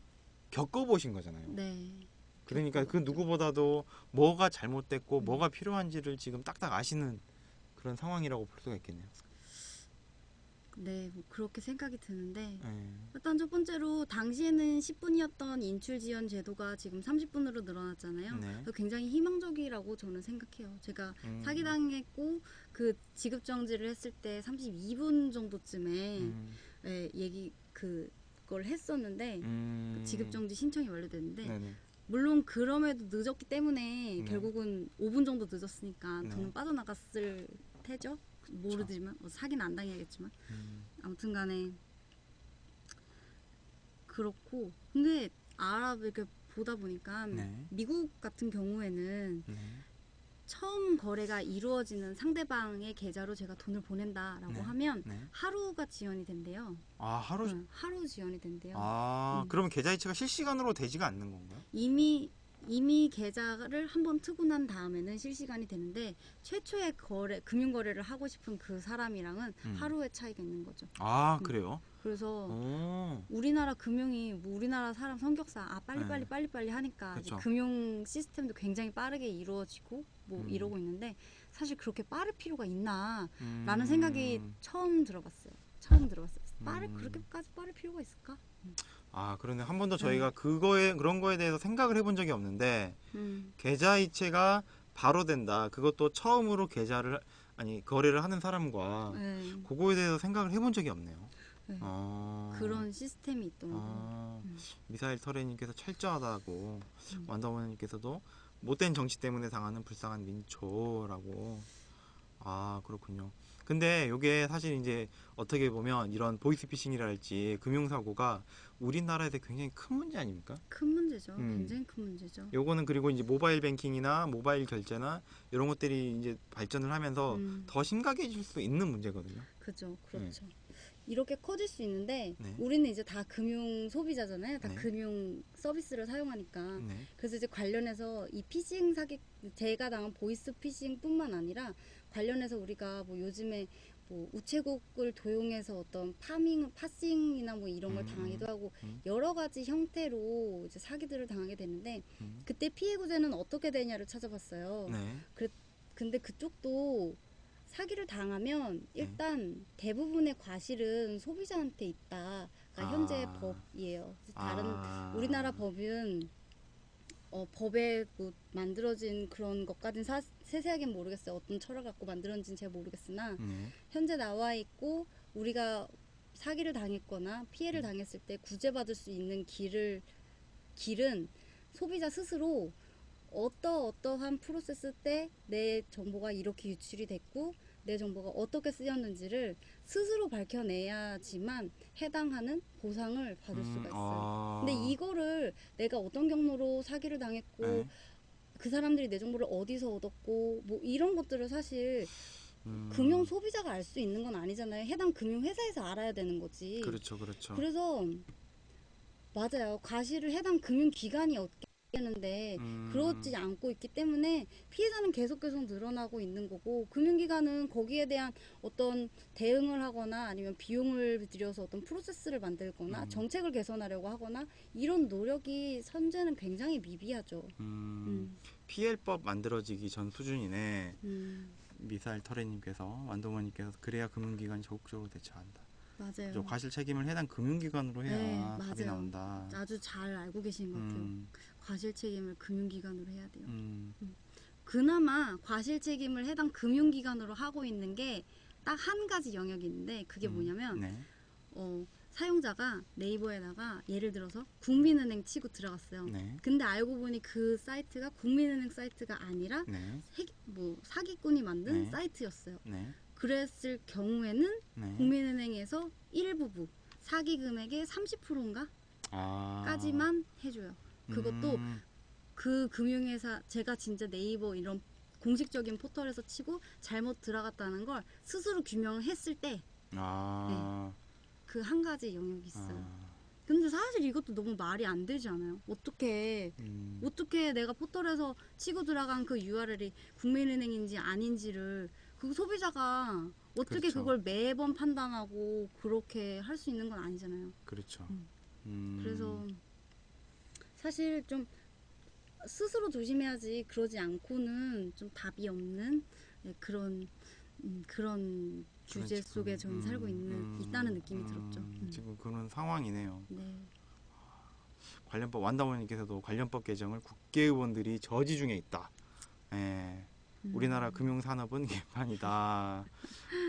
겪어보신 거잖아요. 네. 그러니까 그 누구보다도 뭐가 잘못됐고 뭐가 필요한지를 지금 딱딱 아시는 그런 상황이라고 볼 수가 있겠네요. 네, 뭐 그렇게 생각이 드는데 예. 일단 첫 번째로 당시에는 10분이었던 인출 지원 제도가 지금 30분으로 늘어났잖아요. 네. 그래서 굉장히 희망적이라고 저는 생각해요. 제가 사기당했고 그 지급 정지를 했을 때 32분 정도쯤에 그걸 했었는데 그 지급 정지 신청이 완료됐는데 네네. 물론 그럼에도 늦었기 때문에 네. 결국은 5분 정도 늦었으니까 네. 돈은 빠져나갔을 테죠. 모르지만 뭐 사기는 안 당해야겠지만 아무튼 간에 그렇고 근데 이렇게 보다 보니까 네. 미국 같은 경우에는 네. 처음 거래가 이루어지는 상대방의 계좌로 제가 돈을 보낸다라고 네. 하면 네. 하루가 지연이 된대요. 하루. 하루 지연이 된대요. 그러면 계좌 이체가 실시간으로 되지가 않는 건가요? 이미 계좌를 한번 트고 난 다음에는 실시간이 되는데 최초의 금융 거래를 하고 싶은 그 사람이랑은 하루의 차이가 있는 거죠. 그래요? 그래서 우리나라 금융이 뭐 우리나라 사람 성격상 빨리빨리 하니까 이제 그쵸. 금융 시스템도 굉장히 빠르게 이루어지고 뭐 이러고 있는데 사실 그렇게 빠를 필요가 있나라는 생각이 처음 들어봤어요. 그렇게까지 빠를 필요가 있을까? 그런데 한 번도 저희가 그런 거에 대해서 생각을 해본 적이 없는데 계좌 이체가 바로 된다. 그것도 처음으로 계좌를 아니 거래를 하는 사람과 네. 그거에 대해서 생각을 해본 적이 없네요. 네. 어. 그런 시스템이 있더라고요. 미사일 터레님께서 철저하다고 음. 완더우먼님께서도 못된 정치 때문에 당하는 불쌍한 민초라고. 아 그렇군요. 근데 이게 사실 이제 어떻게 보면 이런 보이스피싱이랄지 금융사고가 우리나라에서 굉장히 큰 문제 아닙니까? 큰 문제죠. 음. 굉장히 큰 문제죠. 요거는 그리고 이제 모바일 뱅킹이나 모바일 결제나 이런 것들이 이제 발전을 하면서 더 심각해질 수 있는 문제거든요. 그죠, 그렇죠. 이렇게 커질 수 있는데 네. 우리는 이제 다 금융 소비자잖아요. 다 네. 금융 서비스를 사용하니까. 네. 그래서 이제 관련해서 이 피싱 사기, 제가 당한 보이스 피싱뿐만 아니라 관련해서 우리가 뭐 요즘에 뭐 우체국을 도용해서 어떤 파싱이나 뭐 이런 걸 당하기도 하고 여러 가지 형태로 이제 사기들을 당하게 되는데 그때 피해 구제는 어떻게 되냐를 찾아봤어요. 네. 근데 그쪽도 사기를 당하면 일단 대부분의 과실은 소비자한테 있다가 현재 법이에요. 다른 우리나라 법은 법에 뭐 만들어진 그런 것까지는 세세하게는 모르겠어요. 어떤 철학 갖고 만들어진지는 잘 모르겠으나 현재 나와 있고 우리가 사기를 당했거나 피해를 당했을 때 구제받을 수 있는 길은 소비자 스스로 어떠한 프로세스 때 내 정보가 이렇게 유출이 됐고 내 정보가 어떻게 쓰였는지를 스스로 밝혀내야지만 해당하는 보상을 받을 수가 있어요. 근데 이거를 내가 어떤 경로로 사기를 당했고 그 사람들이 내 정보를 어디서 얻었고 뭐 이런 것들을 사실 금융 소비자가 알 수 있는 건 아니잖아요. 해당 금융 회사에서 알아야 되는 거지. 그렇죠, 그렇죠. 그래서 맞아요. 과실을 해당 금융 기관이 얻게 하는데 그러지 않고 있기 때문에 피해자는 계속 늘어나고 있는 거고 금융기관은 거기에 대한 어떤 대응을 하거나 아니면 비용을 들여서 어떤 프로세스를 만들거나 정책을 개선하려고 하거나 이런 노력이 현재는 굉장히 미비하죠. PL법 만들어지기 전 수준이네. 미사일 터레님께서 완도머님께서 그래야 금융기관이 적극적으로 대처한다. 맞아요. 과실 책임을 해당 금융기관으로 해야 네, 답이 맞아요. 나온다. 아주 잘 알고 계신 것 같아요. 과실 책임을 금융기관으로 해야 돼요. 그나마 과실 책임을 해당 금융기관으로 하고 있는 게 딱 한 가지 영역이 있는데 그게 뭐냐면 네. 사용자가 네이버에다가 예를 들어서 국민은행 치고 들어갔어요. 네. 근데 알고 보니 그 사이트가 국민은행 사이트가 아니라 네. 사기꾼이 만든 네. 사이트였어요. 네. 그랬을 경우에는 네. 국민은행에서 일부분 사기 금액의 30%인가 까지만 해줘요. 그것도 그 금융회사 제가 진짜 네이버 이런 공식적인 포털에서 치고 잘못 들어갔다는 걸 스스로 규명했을 때 그 한 가지 영역이 있어요. 근데 사실 이것도 너무 말이 안 되지 않아요? 어떻게 내가 포털에서 치고 들어간 그 URL이 국민은행인지 아닌지를 그 소비자가 어떻게 그렇죠. 그걸 매번 판단하고 그렇게 할 수 있는 건 아니잖아요. 그렇죠. 그래서 사실 좀 스스로 조심해야지 그러지 않고는 좀 답이 없는 그런 주제 속에 저는 살고 있다는 느낌이 들었죠. 지금 그런 상황이네요. 네. 관련법 완다원님께서도 관련법 개정을 국회의원들이 저지 중에 있다. 예. 우리나라 금융산업은 개판이다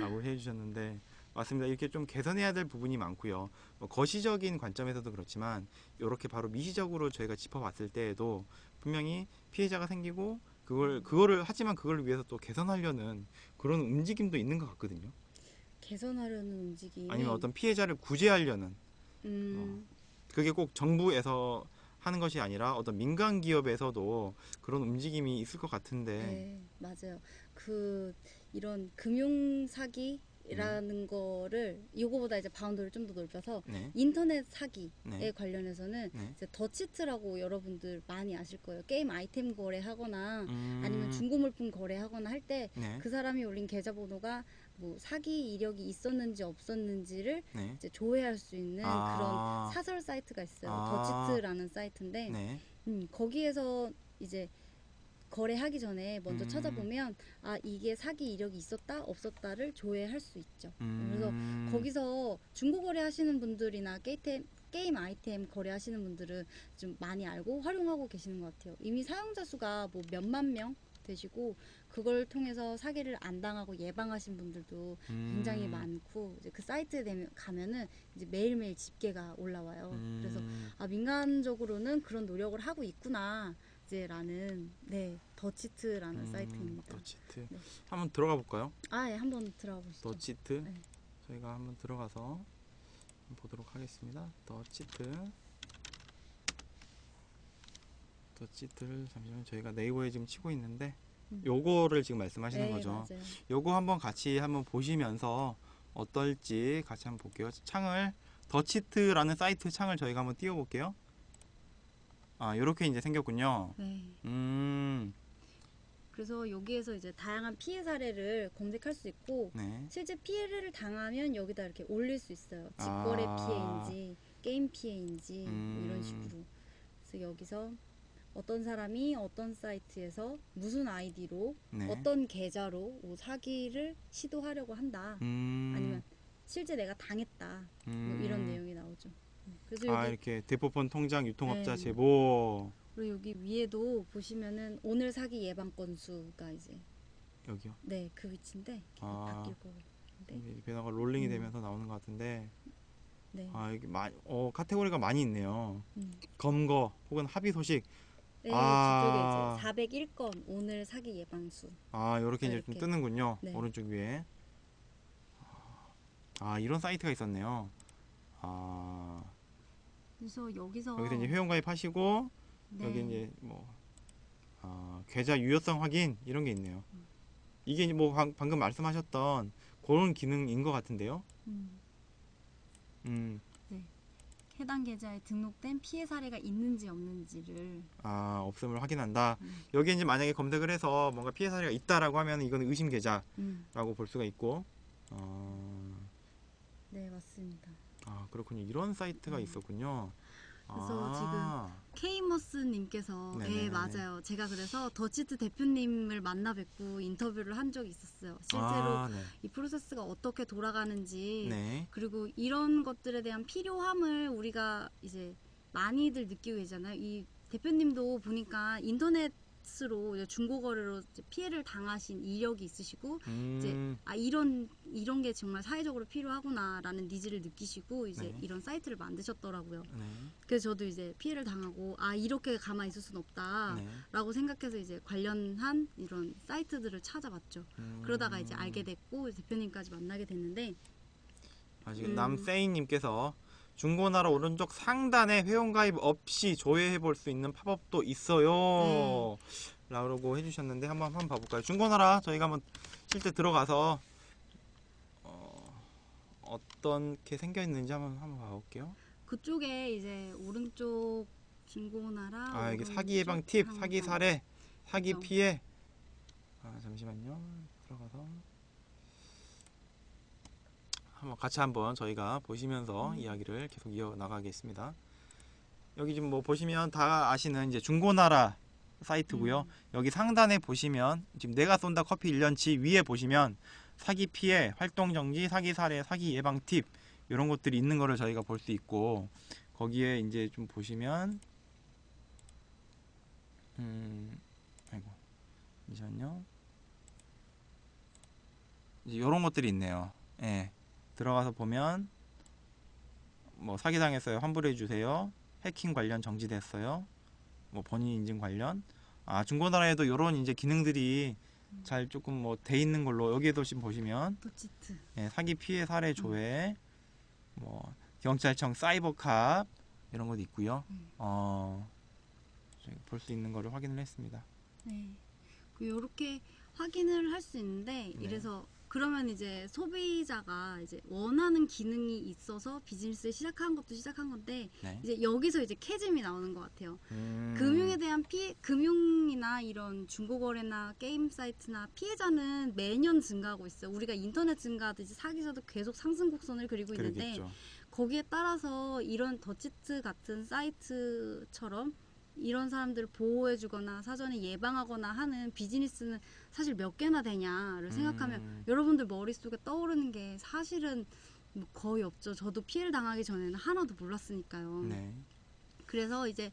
라고 해주셨는데 맞습니다. 이렇게 좀 개선해야 될 부분이 많고요. 뭐 거시적인 관점에서도 그렇지만 이렇게 바로 미시적으로 저희가 짚어봤을 때에도 분명히 피해자가 생기고 그거를 하지만 그걸 위해서 또 개선하려는 그런 움직임도 있는 것 같거든요. 개선하려는 움직임. 아니면 어떤 피해자를 구제하려는 그게 꼭 정부에서 하는 것이 아니라 어떤 민간 기업에서도 그런 움직임이 있을 것 같은데. 네, 맞아요. 이런 금융 사기라는 거를 요거보다 이제 바운더를 좀 더 넓혀서 네. 인터넷 사기에 네. 관련해서는 네. 이제 더치트라고 여러분들 많이 아실 거예요. 게임 아이템 거래하거나 아니면 중고 물품 거래하거나 할 때 그 네. 사람이 올린 계좌번호가 뭐 사기 이력이 있었는지 없었는지를 네. 이제 조회할 수 있는 그런 사설 사이트가 있어요. 더치트라는 사이트인데 네. 거기에서 이제 거래하기 전에 먼저 찾아보면 이게 사기 이력이 있었다 없었다를 조회할 수 있죠. 그래서 거기서 중고 거래하시는 분들이나 게임 아이템 거래하시는 분들은 좀 많이 알고 활용하고 계시는 것 같아요. 이미 사용자 수가 뭐 몇만 명 되시고 그걸 통해서 사기를 안 당하고 예방하신 분들도 굉장히 많고 이제 그 사이트에 가면은 이제 매일매일 집계가 올라와요. 그래서 아, 민간적으로는 그런 노력을 하고 있구나 이제라는 네 더치트라는 사이트입니다. 더치트. 네. 한번 들어가 볼까요? 아, 예, 한번 들어가 보시죠. 더치트. 네. 저희가 한번 들어가서 보도록 하겠습니다. 더치트를 잠시만 저희가 네이버에 지금 치고 있는데 요거를 지금 말씀하시는 네, 거죠. 맞아요. 요거 한번 같이 한번 보시면서 어떨지 같이 한번 볼게요. 창을 더치트라는 사이트 창을 저희가 한번 띄워 볼게요. 아, 요렇게 이제 생겼군요. 네. 그래서 여기에서 이제 다양한 피해 사례를 검색할 수 있고 네. 실제 피해를 당하면 여기다 이렇게 올릴 수 있어요. 직거래 피해인지 게임 피해인지 뭐 이런 식으로. 그래서 여기서 어떤 사람이 어떤 사이트에서 무슨 아이디로 네. 어떤 계좌로 뭐 사기를 시도하려고 한다. 아니면 실제 내가 당했다. 뭐 이런 내용이 나오죠. 그래서 여기 이렇게 대포폰 통장 유통업자 네. 제보. 그리고 여기 위에도 보시면은 오늘 사기 예방 건수가 이제 여기요. 네, 그 위치인데 바뀔 거예요. 이 변화가 롤링이 되면서 나오는 것 같은데. 네. 이게 카테고리가 많이 있네요. 검거 혹은 합의 소식. 네, 저쪽에 이제 401건 오늘 사기 예방수. 요렇게 이제 좀 뜨는군요. 네. 오른쪽 위에. 이런 사이트가 있었네요. 그래서 여기서 이제 회원가입 하시고 네. 여기 이제 뭐 계좌 유효성 확인 이런 게 있네요. 이게 이제 뭐 방금 말씀하셨던 그런 기능인 것 같은데요. 네. 해당 계좌에 등록된 피해 사례가 있는지 없는지를 없음을 확인한다. 여기 이제 만약에 검색을 해서 뭔가 피해 사례가 있다라고 하면 이거는 의심 계좌라고 볼 수가 있고. 네, 맞습니다. 그렇군요. 이런 사이트가 있었군요. 그래서 지금 케이머스님께서 네, 맞아요. 제가 그래서 더치트 대표님을 만나 뵙고 인터뷰를 한 적이 있었어요. 실제로 네. 이 프로세스가 어떻게 돌아가는지 네. 그리고 이런 것들에 대한 필요함을 우리가 이제 많이들 느끼고 계잖아요. 이 대표님도 보니까 인터넷으로 이제 중고거래로 이제 피해를 당하신 이력이 있으시고 이제 이런 게 정말 사회적으로 필요하구나라는 니즈를 느끼시고 이제 네. 이런 사이트를 만드셨더라고요. 네. 그래서 저도 이제 피해를 당하고 이렇게 가만히 있을 순 없다라고 생각해서 이제 관련한 이런 사이트들을 찾아봤죠. 그러다가 이제 알게 됐고 대표님까지 만나게 됐는데 지금 남세인님께서 중고나라 오른쪽 상단에 회원가입 없이 조회해 볼 수 있는 팝업도 있어요. 라고 해주셨는데 한번 봐볼까요? 중고나라 저희가 한번 실제 들어가서 어떻게 생겨 있는지 한번 봐볼게요. 그쪽에 이제 오른쪽 중고나라 이게 사기 예방 팁, 사기 사례, 사기 그쵸. 피해. 잠시만요. 들어가서 한번 저희가 보시면서 이야기를 계속 이어 나가겠습니다. 여기 지금 뭐 보시면 다 아시는 이제 중고나라 사이트고요. 여기 상단에 보시면 지금 내가 쏜다 커피 1년치 위에 보시면 사기 피해, 활동 정지, 사기 사례, 사기 예방 팁 이런 것들이 있는 거를 저희가 볼 수 있고 거기에 이제 좀 보시면 잠시만요. 이제 이런 것들이 있네요. 예. 들어가서 보면 뭐 사기당했어요. 환불해 주세요. 해킹 관련 정지됐어요. 뭐 본인 인증 관련. 중고나라에도 이런 이제 기능들이 잘 조금 뭐 돼 있는 걸로 여기에도 지금 보시면 더치트 사기 피해 사례 조회, 뭐 경찰청 사이버캅 이런 것도 있고요. 볼 수 있는 거를 확인을 했습니다. 네. 이렇게 확인을 할 수 있는데 이래서 그러면 이제 소비자가 이제 원하는 기능이 있어서 비즈니스를 시작한 것도 시작한 건데 이제 여기서 이제 캐즘이 나오는 것 같아요. 금융에 대한 금융이나 이런 중고거래나 게임 사이트나 피해자는 매년 증가하고 있어요. 우리가 인터넷 증가하듯이 사기자도 계속 상승 곡선을 그리고 있는데 그러겠죠. 거기에 따라서 이런 더치트 같은 사이트처럼 이런 사람들을 보호해주거나 사전에 예방하거나 하는 비즈니스는 사실 몇 개나 되냐를 생각하면 여러분들 머릿속에 떠오르는 게 사실은 뭐 거의 없죠. 저도 피해를 당하기 전에는 하나도 몰랐으니까요. 네. 그래서 이제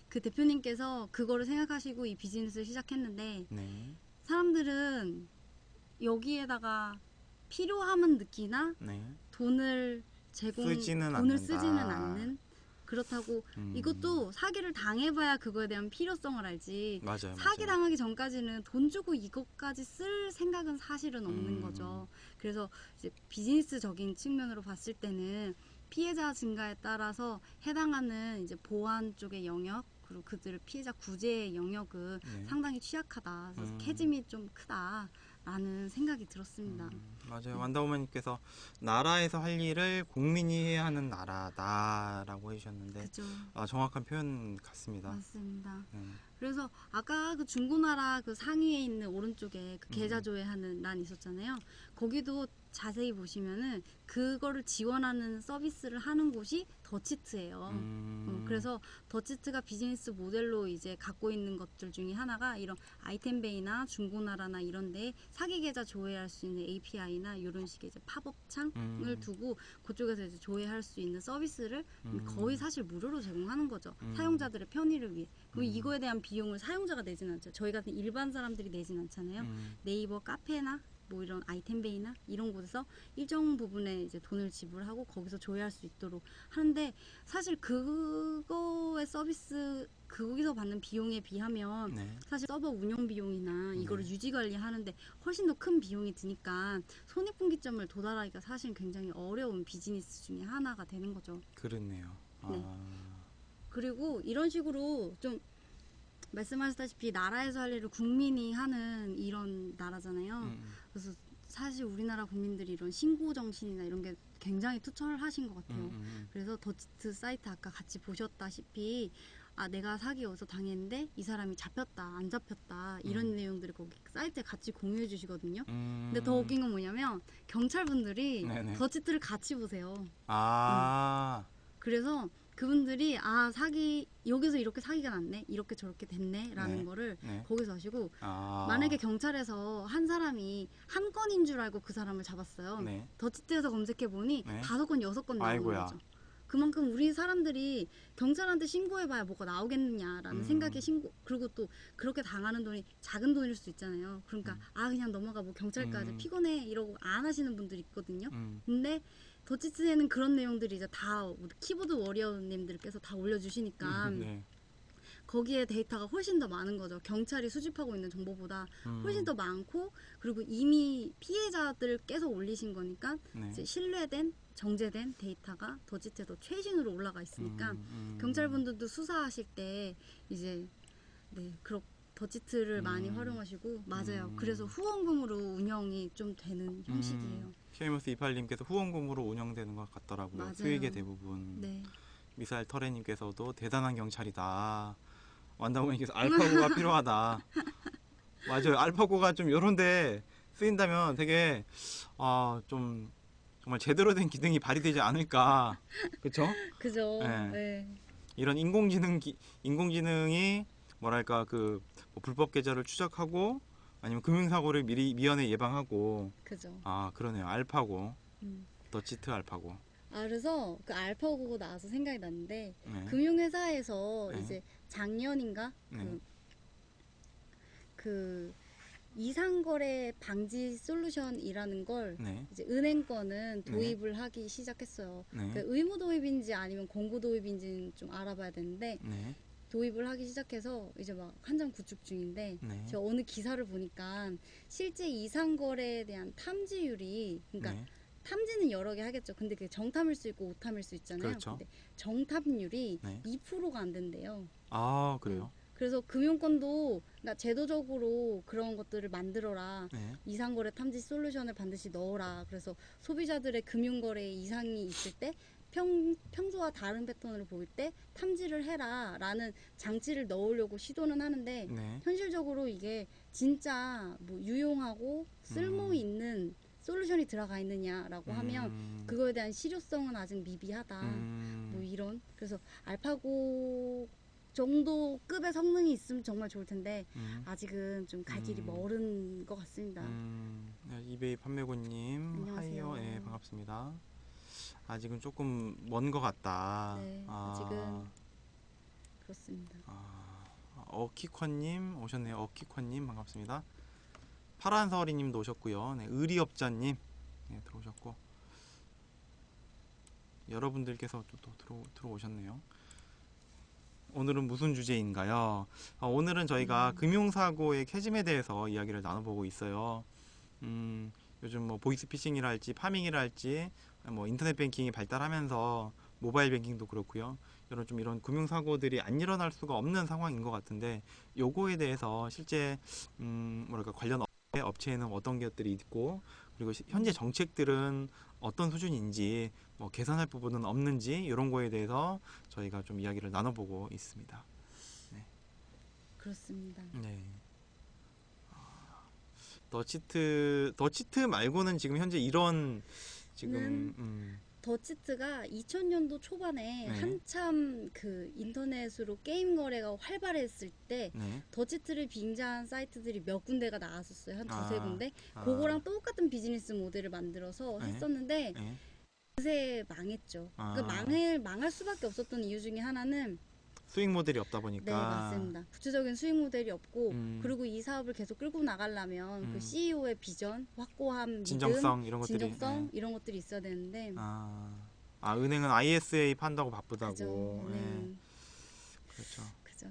그 대표님께서 그거를 생각하시고 이 비즈니스를 시작했는데 네. 사람들은 여기에다가 필요함은 느끼나 네. 돈을 쓰지는 돈을 않는다. 쓰지는 않는. 그렇다고 이것도 사기를 당해봐야 그거에 대한 필요성을 알지. 맞아요. 사기 맞아요. 당하기 전까지는 돈 주고 이것까지 쓸 생각은 사실은 없는 거죠. 그래서 이제 비즈니스적인 측면으로 봤을 때는 피해자 증가에 따라서 해당하는 이제 보안 쪽의 영역 그리고 그들의 피해자 구제의 영역은 네. 상당히 취약하다. 그래서 캐짐이 좀 크다라는 생각이 들었습니다. 맞아요. 완다우머님께서 나라에서 할 일을 국민이 해야 하는 나라다라고 해주셨는데 그죠. 정확한 표현 같습니다. 맞습니다. 네. 그래서 아까 그 중고나라 그 상위에 있는 오른쪽에 그 계좌 조회하는 란 있었잖아요. 거기도 자세히 보시면은 그거를 지원하는 서비스를 하는 곳이 더치트예요. 그래서 더치트가 비즈니스 모델로 이제 갖고 있는 것들 중에 하나가 이런 아이템베이나 중고나라나 이런 데 사기 계좌 조회할 수 있는 API나 이런 식의 이제 팝업 창을 두고 그쪽에서 이제 조회할 수 있는 서비스를 거의 사실 무료로 제공하는 거죠. 사용자들의 편의를 위해. 그리고 이거에 대한 비용을 사용자가 내진 않죠. 저희 같은 일반 사람들이 내진 않잖아요. 네이버 카페나 뭐 이런 아이템베이나 이런 곳에서 일정 부분의 이제 돈을 지불하고 거기서 조회할 수 있도록 하는데 사실 그거의 서비스 거기서 받는 비용에 비하면 네. 사실 서버 운영 비용이나 이거를 유지 관리하는데 훨씬 더 큰 비용이 드니까 손익분기점을 도달하기가 사실 굉장히 어려운 비즈니스 중에 하나가 되는 거죠. 그렇네요. 네. 그리고 이런 식으로 좀 말씀하셨다시피 나라에서 할 일을 국민이 하는 이런 나라잖아요. 그래서 사실 우리나라 국민들이 이런 신고 정신이나 이런 게 굉장히 투철 하신 것 같아요. 그래서 더치트 사이트 아까 같이 보셨다시피 내가 사기 어디서 당했는데 이 사람이 잡혔다 안 잡혔다 이런 내용들을 거기 사이트에 같이 공유해 주시거든요. 근데 더 웃긴 건 뭐냐면 경찰분들이 네네. 더치트를 같이 보세요. 아. 그래서 그분들이 사기 여기서 이렇게 사기가 났네 이렇게 저렇게 됐네 라는 네. 거를 네. 거기서 하시고 만약에 경찰에서 한 사람이 한 건인 줄 알고 그 사람을 잡았어요. 네. 더치트에서 검색해보니 네. 5건 6건 나오는 아이고야. 거죠. 그만큼 우리 사람들이 경찰한테 신고해봐야 뭐가 나오겠느냐라는 생각에 신고 그리고 또 그렇게 당하는 돈이 작은 돈일 수 있잖아요. 그러니까 그냥 넘어가 뭐 경찰까지 피곤해 이러고 안 하시는 분들이 있거든요. 근데 더치트에는 그런 내용들이 이제 다 우리 키보드 워리어님들께서 다 올려주시니까 네. 거기에 데이터가 훨씬 더 많은 거죠. 경찰이 수집하고 있는 정보보다 훨씬 더 많고 그리고 이미 피해자들께서 올리신 거니까 네. 이제 신뢰된 정제된 데이터가 더치트에도 최신으로 올라가 있으니까 경찰분들도 수사하실 때 이제 그렇게 더치트를 많이 활용하시고 맞아요. 그래서 후원금으로 운영이 좀 되는 형식이에요. 쉐이머스 28님께서 후원금으로 운영되는 것 같더라고요. 맞아요. 수익의 대부분. 네. 미사일 터레님께서도 대단한 경찰이다. 완다우머님께서 알파고가 필요하다. 맞아요. 알파고가 좀 요런데 쓰인다면 되게 좀 정말 제대로 된 기능이 발휘되지 않을까. 그렇죠? 그죠. 네. 네. 이런 인공지능이 뭐랄까 뭐 불법 계좌를 추적하고 아니면 금융사고를 미연에 예방하고 그죠. 그러네요. 알파고 더치트 알파고. 그래서 그 알파고 나와서 생각이 났는데 네. 금융회사에서 네. 이제 작년인가 네. 그 이상거래 방지 솔루션이라는 걸 네. 이제 은행권은 도입을 하기 시작했어요. 네. 그러니까 의무 도입인지 아니면 공고 도입인지는 좀 알아봐야 되는데 네. 도입을 하기 시작해서 이제 막 한참 구축 중인데 네. 제가 어느 기사를 보니까 실제 이상거래에 대한 탐지율이 그러니까 네. 탐지는 여러 개 하겠죠. 근데 그게 정탐일 수 있고 오탐일 수 있잖아요. 그렇죠. 근데 정탐률이 네. 2%가 안 된대요. 그래요? 그래서 금융권도 그러니까 제도적으로 그런 것들을 만들어라. 네. 이상거래 탐지 솔루션을 반드시 넣어라. 그래서 소비자들의 금융거래에 이상이 있을 때 평소와 다른 패턴을 보일 때 탐지를 해라 라는 장치를 넣으려고 시도는 하는데 네. 현실적으로 이게 진짜 뭐 유용하고 쓸모 있는 솔루션이 들어가 있느냐라고 하면 그거에 대한 실효성은 아직 미비하다. 뭐 이런 그래서 알파고 정도 급의 성능이 있으면 정말 좋을 텐데 아직은 좀 갈 길이 멀은 것 같습니다. 네, 이베이 판매고님 안녕하세요. 하이요. 네, 반갑습니다. 아직은 조금 먼 것 같다. 네, 아직은 그렇습니다. 어키컨님 오셨네요. 어키컨님 반갑습니다. 파란서리님도 오셨고요. 네, 의리업자님 네, 들어오셨고 여러분들께서 또 들어오셨네요. 오늘은 무슨 주제인가요? 오늘은 저희가 금융사고의 캐즘에 대해서 이야기를 나눠보고 있어요. 요즘 뭐 보이스피싱이라 할지 파밍이라 할지 뭐 인터넷 뱅킹이 발달하면서 모바일 뱅킹도 그렇고요. 이런 금융사고들이 안 일어날 수가 없는 상황인 것 같은데 요거에 대해서 실제 뭐랄까 관련 업체에는 어떤 것들이 있고 그리고 현재 정책들은 어떤 수준인지 뭐 개선할 부분은 없는지 이런 거에 대해서 저희가 좀 이야기를 나눠보고 있습니다. 그렇습니다. 네. 더치트 말고는 지금 현재 이런 지금 더치트가 2000년도 초반에 네. 한참 그 인터넷으로 게임 거래가 활발했을 때 네. 더치트를 빙자한 사이트들이 몇 군데가 나왔었어요. 한 두세 군데. 아. 그거랑 똑같은 비즈니스 모델을 만들어서 네. 했었는데 네. 그새 망했죠. 그러니까 망할 수밖에 없었던 이유 중에 하나는 수익 모델이 없다 보니까. 네, 맞습니다. 구체적인 수익 모델이 없고 그리고 이 사업을 계속 끌고 나가려면 그 CEO의 비전, 확고한 진정성 믿음, 이런 것들이 진정성 이런 것들이 있어야 되는데 은행은 ISA 판다고 바쁘다고. 그죠. 네. 그렇죠. 그죠.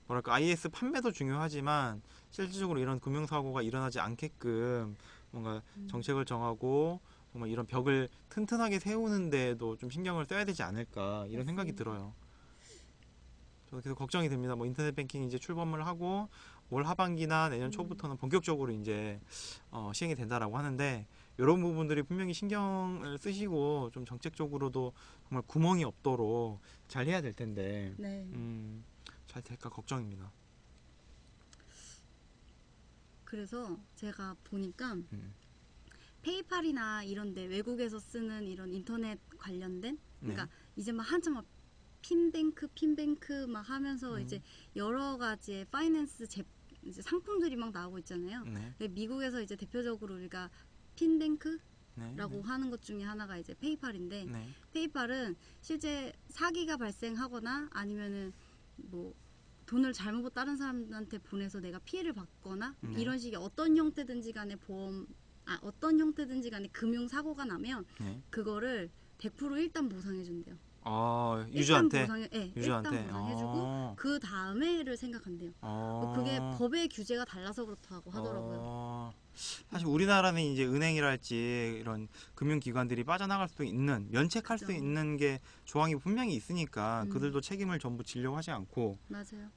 뭐랄까 IS 판매도 중요하지만 실질적으로 이런 금융사고가 일어나지 않게끔 뭔가 정책을 정하고 정말 이런 벽을 튼튼하게 세우는 데도 좀 신경을 써야 되지 않을까 이런 생각이 들어요. 저도 계속 걱정이 됩니다. 뭐 인터넷 뱅킹 이제 출범을 하고 올 하반기나 내년 초부터는 본격적으로 이제 시행이 된다라고 하는데 이런 부분들이 분명히 신경을 쓰시고 좀 정책적으로도 정말 구멍이 없도록 잘 해야 될 텐데 네. 잘 될까 걱정입니다. 그래서 제가 보니까 페이팔이나 이런데 외국에서 쓰는 이런 인터넷 관련된 그러니까 이제 막 한참 막 핀뱅크 막 하면서 이제 여러 가지의 파이낸스 이제 상품들이 막 나오고 있잖아요. 근데 미국에서 이제 대표적으로 우리가 핀뱅크라고 하는 것 중에 하나가 이제 페이팔인데 페이팔은 실제 사기가 발생하거나 아니면은 뭐 돈을 잘못 다른 사람한테 보내서 내가 피해를 받거나 이런 식의 어떤 형태든지 간에 어떤 형태든지 간에 금융 사고가 나면 그거를 100% 일단 보상해 준대요. 유저한테? 일단 보상해주고 그 다음에를 생각한대요. 그게 법의 규제가 달라서 그렇다고 하더라고요. 사실 우리나라는 이제 은행이랄지 이런 금융기관들이 빠져나갈 수 있는 면책할 수 있는 게 조항이 분명히 있으니까 그들도 책임을 전부 지려고 하지 않고 맞아요.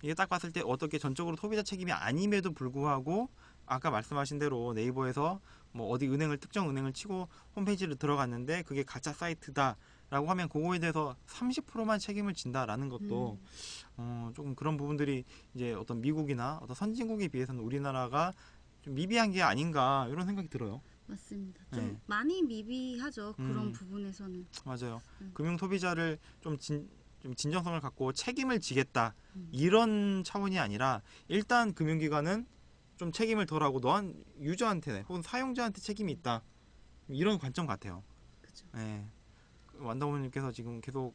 이게 딱 봤을 때 어떻게 전적으로 소비자 책임이 아님에도 불구하고 아까 말씀하신 대로 네이버에서 뭐 어디 특정 은행을 치고 홈페이지를 들어갔는데 그게 가짜 사이트다 라고 하면 그거에 대해서 30%만 책임을 진다라는 것도 조금 그런 부분들이 이제 어떤 미국이나 어떤 선진국에 비해서는 우리나라가 좀 미비한 게 아닌가 이런 생각이 들어요. 맞습니다. 좀 많이 미비하죠. 그런 부분에서는. 맞아요. 금융 소비자를 좀 진정성을 갖고 책임을 지겠다 이런 차원이 아니라 일단 금융기관은 좀 책임을 덜하고 유저한테 혹은 사용자한테 책임이 있다 이런 관점 같아요. 그렇죠. 완다우님께서 지금 계속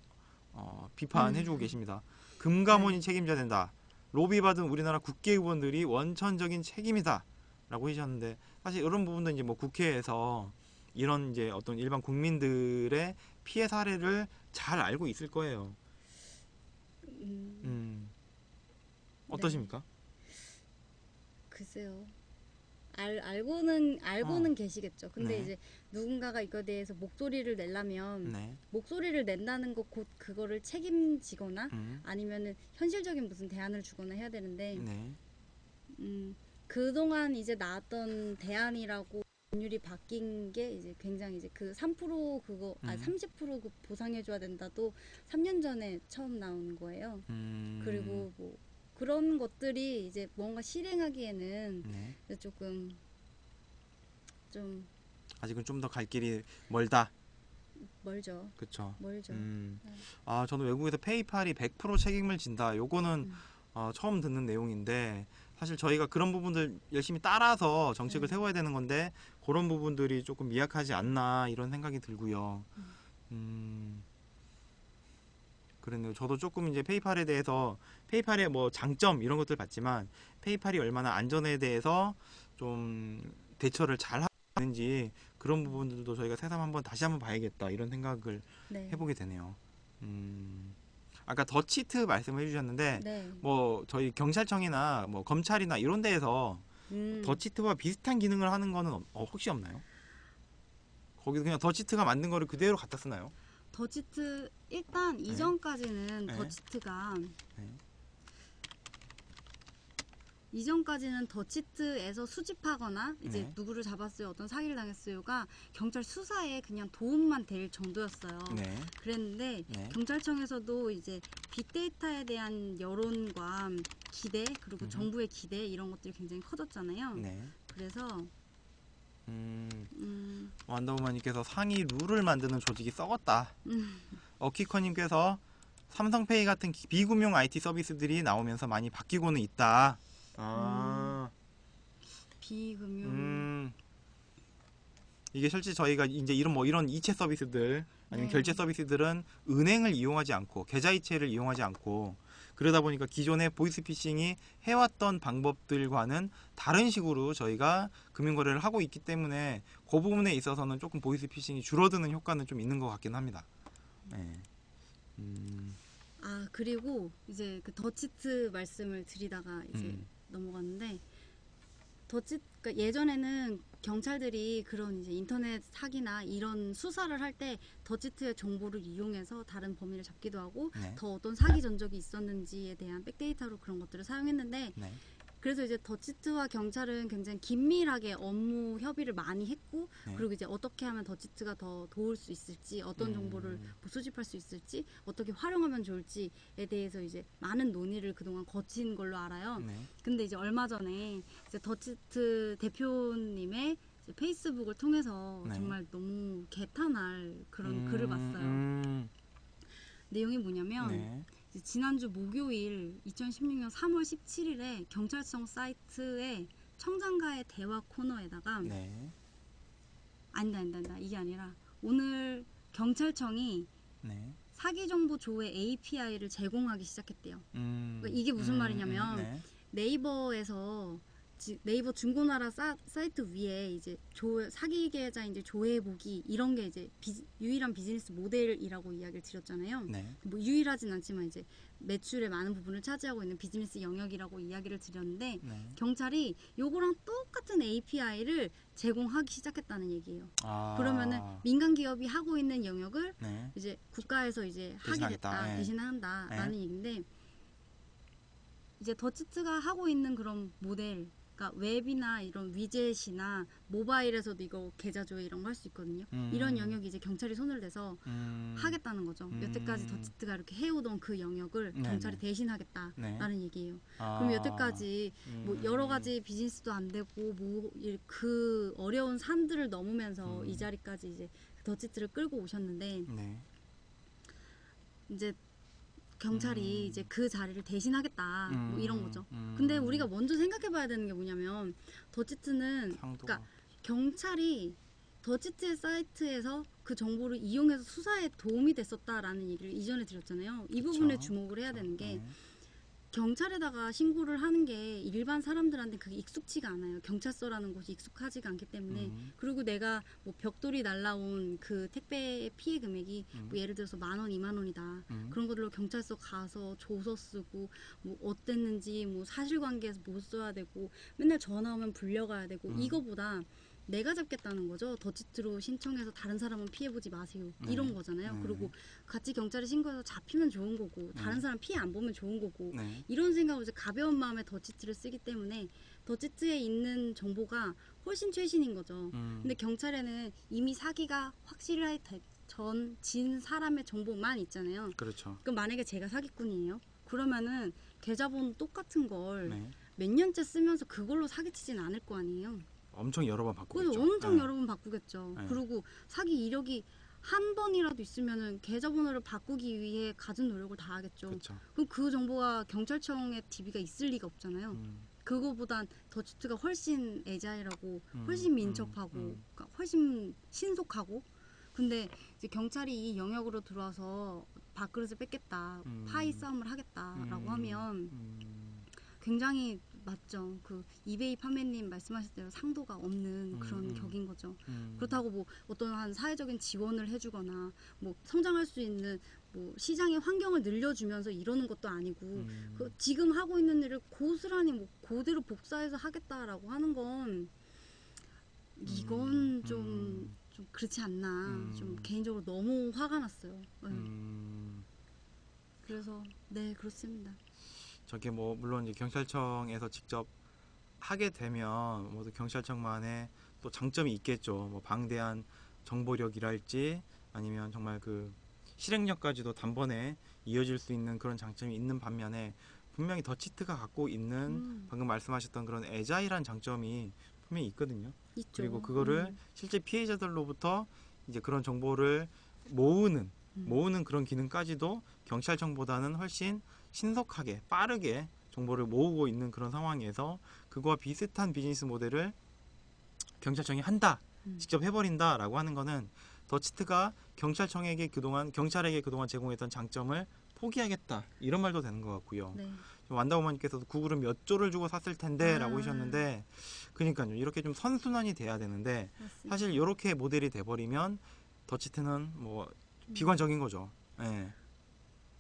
비판해주고 계십니다. 금감원이 책임져야 된다. 로비받은 우리나라 국회의원들이 원천적인 책임이다. 라고 하셨는데 사실 이런 부분도 이제 뭐 국회에서 이런 이제 어떤 일반 국민들의 피해 사례를 잘 알고 있을 거예요. 어떠십니까? 글쎄요. 알고는 계시겠죠. 근데 이제 누군가가 이거에 대해서 목소리를 내려면 목소리를 낸다는 거 곧 그거를 책임지거나 아니면은 현실적인 무슨 대안을 주거나 해야 되는데 그동안 이제 나왔던 대안이라고 법률이 바뀐 게 이제 굉장히 이제 그 3% 그거 30% 그 보상해 줘야 된다도 3년 전에 처음 나온 거예요. 그리고 뭐 그런 것들이 이제 뭔가 실행하기에는 조금 좀 아직은 좀 더 갈 길이 멀다. 멀죠. 그렇죠. 멀죠. 저는 외국에서 페이팔이 100% 책임을 진다. 요거는 처음 듣는 내용인데 사실 저희가 그런 부분들 열심히 따라서 정책을 세워야 되는 건데 그런 부분들이 조금 미약하지 않나 이런 생각이 들고요. 그랬네요. 저도 조금 이제 페이팔에 대해서 페이팔의 뭐 장점 이런 것들 봤지만 페이팔이 얼마나 안전에 대해서 좀 대처를 잘 하고 있는지 그런 부분들도 저희가 새삼 한번 다시 한번 봐야겠다 이런 생각을 네. 해보게 되네요. 아까 더치트 말씀을 해주셨는데 네. 뭐 저희 경찰청이나 뭐 검찰이나 이런 데에서 더치트와 비슷한 기능을 하는 거는 혹시 없나요? 거기서 그냥 더치트가 만든 거를 그대로 갖다 쓰나요? 더치트 일단 네. 이전까지는 네. 더치트가 네. 이전까지는 더치트에서 수집하거나 이제 네. 누구를 잡았어요, 어떤 사기를 당했어요가 경찰 수사에 그냥 도움만 될 정도였어요. 네. 그랬는데 네. 경찰청에서도 이제 빅데이터에 대한 여론과 기대 그리고 정부의 기대 이런 것들이 굉장히 커졌잖아요. 네. 그래서 원더우먼님께서 상위 룰을 만드는 조직이 썩었다. 어키커님께서 삼성페이 같은 비금융 IT 서비스들이 나오면서 많이 바뀌고는 있다. 비금융 이게 실제 저희가 이제 이런 이체 서비스들 아니면 네. 결제 서비스들은 은행을 이용하지 않고 계좌이체를 이용하지 않고 그러다 보니까 기존의 보이스피싱이 해왔던 방법들과는 다른 식으로 저희가 금융거래를 하고 있기 때문에 그 부분에 있어서는 조금 보이스피싱이 줄어드는 효과는 좀 있는 것 같긴 합니다. 네. 아 그리고 이제 그 더치트 말씀을 드리다가 이제 넘어갔는데 그러니까 예전에는 경찰들이 그런 이제 인터넷 사기나 이런 수사를 할 때 더치트의 정보를 이용해서 다른 범인을 잡기도 하고 네. 더 어떤 사기 전적이 있었는지에 대한 백데이터로 그런 것들을 사용했는데 네. 그래서 이제 더치트와 경찰은 굉장히 긴밀하게 업무 협의를 많이 했고 네. 그리고 이제 어떻게 하면 더치트가 더 도울 수 있을지 어떤 정보를 뭐 수집할 수 있을지 어떻게 활용하면 좋을지에 대해서 이제 많은 논의를 그동안 거친 걸로 알아요. 네. 근데 이제 얼마 전에 이제 더치트 대표님의 이제 페이스북을 통해서 네. 정말 너무 개탄할 그런 글을 봤어요. 내용이 뭐냐면 네. 이제 지난주 목요일 2016년 3월 17일에 경찰청 사이트에 청장과의 대화 코너에다가 네. 아니다 이게 아니라 오늘 경찰청이 네. 사기 정보 조회 API를 제공하기 시작했대요. 그러니까 이게 무슨 말이냐면 네. 네이버에서 네이버 중고나라 사이트 위에 이제 사기 계좌 이제 조회 보기 이런 게 이제 유일한 비즈니스 모델이라고 이야기를 드렸잖아요. 네. 뭐 유일하진 않지만 이제 매출의 많은 부분을 차지하고 있는 비즈니스 영역이라고 이야기를 드렸는데 네. 경찰이 요거랑 똑같은 API를 제공하기 시작했다는 얘기예요. 그러면은 민간 기업이 하고 있는 영역을 네. 이제 국가에서 이제 하게 대신하겠다. 됐다, 네. 대신한다라는 얘기인데 이제 더치트가 하고 있는 그런 모델. 그러니까 웹이나 이런 위젯이나 모바일에서도 이거 계좌 조회 이런 거 할 수 있거든요. 이런 영역이 이제 경찰이 손을 대서 하겠다는 거죠. 여태까지 더치트가 이렇게 해오던 그 영역을 경찰이 대신하겠다라는 얘기예요. 그럼 여태까지 뭐 여러 가지 비즈니스도 안 되고 뭐 그 어려운 산들을 넘으면서 이 자리까지 이제 더치트를 끌고 오셨는데 이제 경찰이 이제 그 자리를 대신하겠다 뭐 이런 거죠. 근데 우리가 먼저 생각해봐야 되는 게 뭐냐면 더치트는 그러니까 경찰이 더치트의 사이트에서 그 정보를 이용해서 수사에 도움이 됐었다라는 얘기를 이전에 드렸잖아요. 이 부분에 주목을 해야 되는 게 경찰에다가 신고를 하는 게 일반 사람들한테 그게 익숙치가 않아요. 경찰서라는 곳이 익숙하지가 않기 때문에 그리고 내가 뭐 벽돌이 날라온 그 택배 피해 금액이 뭐 예를 들어서 10,000원, 20,000원이다. 그런 것들로 경찰서 가서 조서 쓰고 뭐 어땠는지 뭐 사실관계에서 못 써야 되고 맨날 전화 오면 불려가야 되고 이거보다 내가 잡겠다는 거죠. 더치트로 신청해서 다른 사람은 피해보지 마세요. 이런 거잖아요. 그리고 같이 경찰에 신고해서 잡히면 좋은 거고 다른 사람 피해 안 보면 좋은 거고 이런 생각으로 이제 가벼운 마음에 더치트를 쓰기 때문에 더치트에 있는 정보가 훨씬 최신인 거죠. 근데 경찰에는 이미 사기가 확실하게 진 사람의 정보만 있잖아요. 그렇죠. 그럼 만약에 제가 사기꾼이에요. 그러면은 계좌번호 똑같은 걸 몇 년째 쓰면서 그걸로 사기치진 않을 거 아니에요. 엄청 여러 번 바꾸겠죠. 그래서 엄청 여러 번 바꾸겠죠. 그리고 사기 이력이 한 번이라도 있으면은 계좌번호를 바꾸기 위해 갖은 노력을 다 하겠죠. 그쵸. 그럼 그 정보가 경찰청에 DB가 있을 리가 없잖아요. 그거보단 더치트가 훨씬 애자일하고 훨씬 민첩하고 그러니까 훨씬 신속하고 근데 이제 경찰이 이 영역으로 들어와서 밥그릇을 뺏겠다, 파이 싸움을 하겠다라고 하면 음. 굉장히 맞죠. 그 이베이 판매님 말씀하신 대로 상도가 없는 그런 격인 거죠. 그렇다고 뭐 어떤 한 사회적인 지원을 해주거나 뭐 성장할 수 있는 뭐 시장의 환경을 늘려주면서 이러는 것도 아니고 그 지금 하고 있는 일을 고스란히 뭐 그대로 복사해서 하겠다라고 하는 건 이건 좀 그렇지 않나. 좀 개인적으로 너무 화가 났어요. 네. 그래서 네 그렇습니다. 저게 뭐 물론 이제 경찰청에서 직접 하게 되면 모두 경찰청만의 또 장점이 있겠죠. 뭐 방대한 정보력이랄지 아니면 정말 그 실행력까지도 단번에 이어질 수 있는 그런 장점이 있는 반면에 분명히 더치트가 갖고 있는 방금 말씀하셨던 그런 애자일한 장점이 분명히 있거든요. 있죠. 그리고 그거를 실제 피해자들로부터 이제 그런 정보를 모으는 그런 기능까지도 경찰청보다는 훨씬 신속하게 빠르게 정보를 모으고 있는 그런 상황에서 그거와 비슷한 비즈니스 모델을 경찰청이 한다, 직접 해버린다라고 하는 거는 더치트가 경찰청에게 경찰에게 그동안 제공했던 장점을 포기하겠다 이런 말도 되는 것 같고요. 네. 완다우머님께서도 구글은 몇 조를 주고 샀을 텐데라고 하셨는데, 그러니까요 이렇게 좀 선순환이 돼야 되는데 맞습니다. 사실 이렇게 모델이 돼버리면 더치트는 뭐 비관적인 거죠. 예.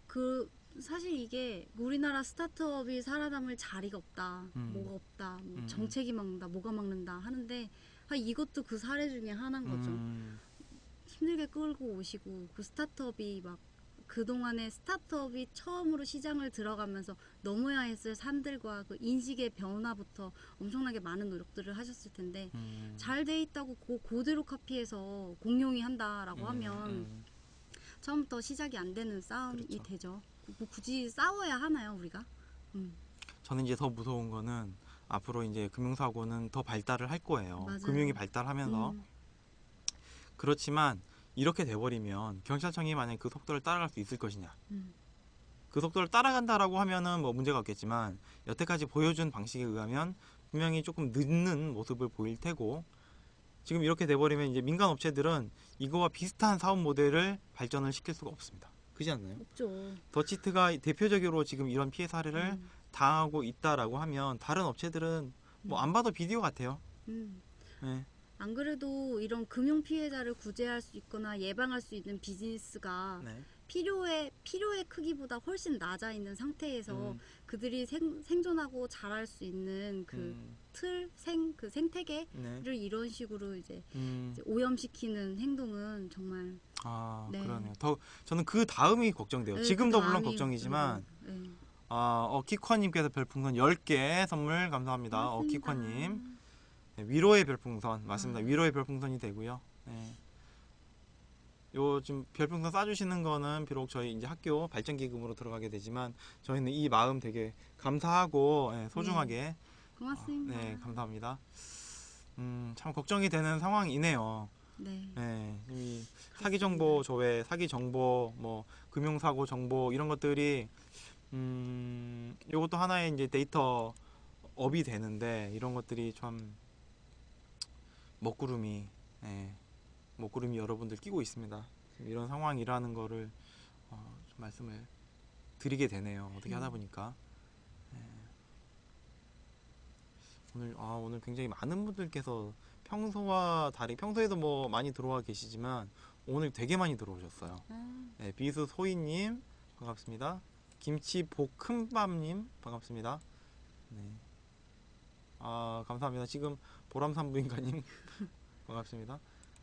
그 사실 이게 우리나라 스타트업이 살아남을 자리가 없다, 뭐가 없다, 뭐 정책이 막는다, 뭐가 막는다 하는데 이것도 그 사례 중에 하나인 거죠. 힘들게 끌고 오시고 그 스타트업이 막 그동안에 스타트업이 처음으로 시장을 들어가면서 넘어야 했을 산들과 그 인식의 변화부터 엄청나게 많은 노력들을 하셨을 텐데 잘 돼 있다고 그대로 카피해서 공룡이 한다라고 하면 처음부터 시작이 안 되는 싸움이 그렇죠. 되죠. 뭐 굳이 싸워야 하나요, 우리가? 저는 이제 더 무서운 거는 앞으로 이제 금융사고는 더 발달을 할 거예요. 맞아요. 금융이 발달하면서. 그렇지만 이렇게 돼버리면 경찰청이 만약에 그 속도를 따라갈 수 있을 것이냐. 그 속도를 따라간다라고 하면은 뭐 문제가 없겠지만 여태까지 보여준 방식에 의하면 분명히 조금 늦는 모습을 보일 테고, 지금 이렇게 돼버리면 이제 민간 업체들은 이거와 비슷한 사업 모델을 발전을 시킬 수가 없습니다. 그렇지 않나요? 없죠. 더치트가 대표적으로 지금 이런 피해 사례를 당하고 있다라고 하면 다른 업체들은 뭐 안 봐도 비디오 같아요. 네. 안 그래도 이런 금융 피해자를 구제할 수 있거나 예방할 수 있는 비즈니스가 네. 필요의 크기보다 훨씬 낮아 있는 상태에서 그들이 생존하고 자랄 수 있는 그 그 생태계를 네. 이런 식으로 이제 오염시키는 행동은 정말 네. 그러네요. 저는 그 다음이 걱정돼요. 네, 지금도 그 물론 다음이 걱정이지만 네. 키커님께서 별풍선 10개 선물 감사합니다. 고맙습니다. 키커님. 네, 위로의 별풍선 맞습니다. 위로의 별풍선이 되고요. 네. 요 지금 별풍선 쏴주시는 거는 비록 저희 이제 학교 발전 기금으로 들어가게 되지만 저희는 이 마음 되게 감사하고 소중하게 고맙습니다. 네, 감사합니다. 참 걱정이 되는 상황이네요. 네. 네, 이 사기 정보 조회, 사기 정보, 뭐 금융 사고 정보 이런 것들이 이것도 하나의 이제 데이터 업이 되는데 이런 것들이 참 먹구름이 여러분들 끼고 있습니다. 지금 이런 상황이라는 거를 좀 말씀을 드리게 되네요. 어떻게 하다 보니까 오늘 굉장히 많은 분들께서 평소와 다르게 평소에도 뭐 많이 들어와 계시지만 오늘 되게 많이 들어오셨어요. 네, 비수 소희님 반갑습니다. 김치 볶음밥님 반갑습니다. 네. 감사합니다. 지금 보람산부인가님 반갑습니다.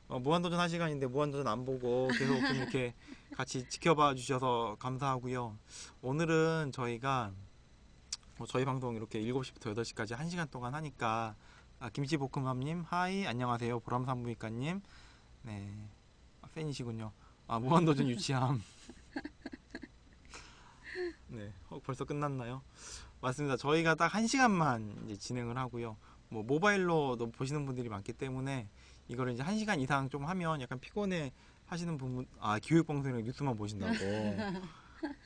무한도전 할 시간인데 무한도전 안 보고 계속 좀 이렇게 같이 지켜봐 주셔서 감사하고요. 오늘은 저희가 저희 방송 이렇게 7시부터 8시까지 1시간 동안 하니까 김치볶음밥님 하이 안녕하세요. 보람산부인과님 네 팬이시군요. 무한도전 유치함 네 벌써 끝났나요? 맞습니다. 저희가 딱 1시간만 이제 진행을 하고요. 뭐 모바일로도 보시는 분들이 많기 때문에 이거를 이제 1시간 이상 좀 하면 약간 피곤해 하시는 부분 기획방송이랑 뉴스만 보신다고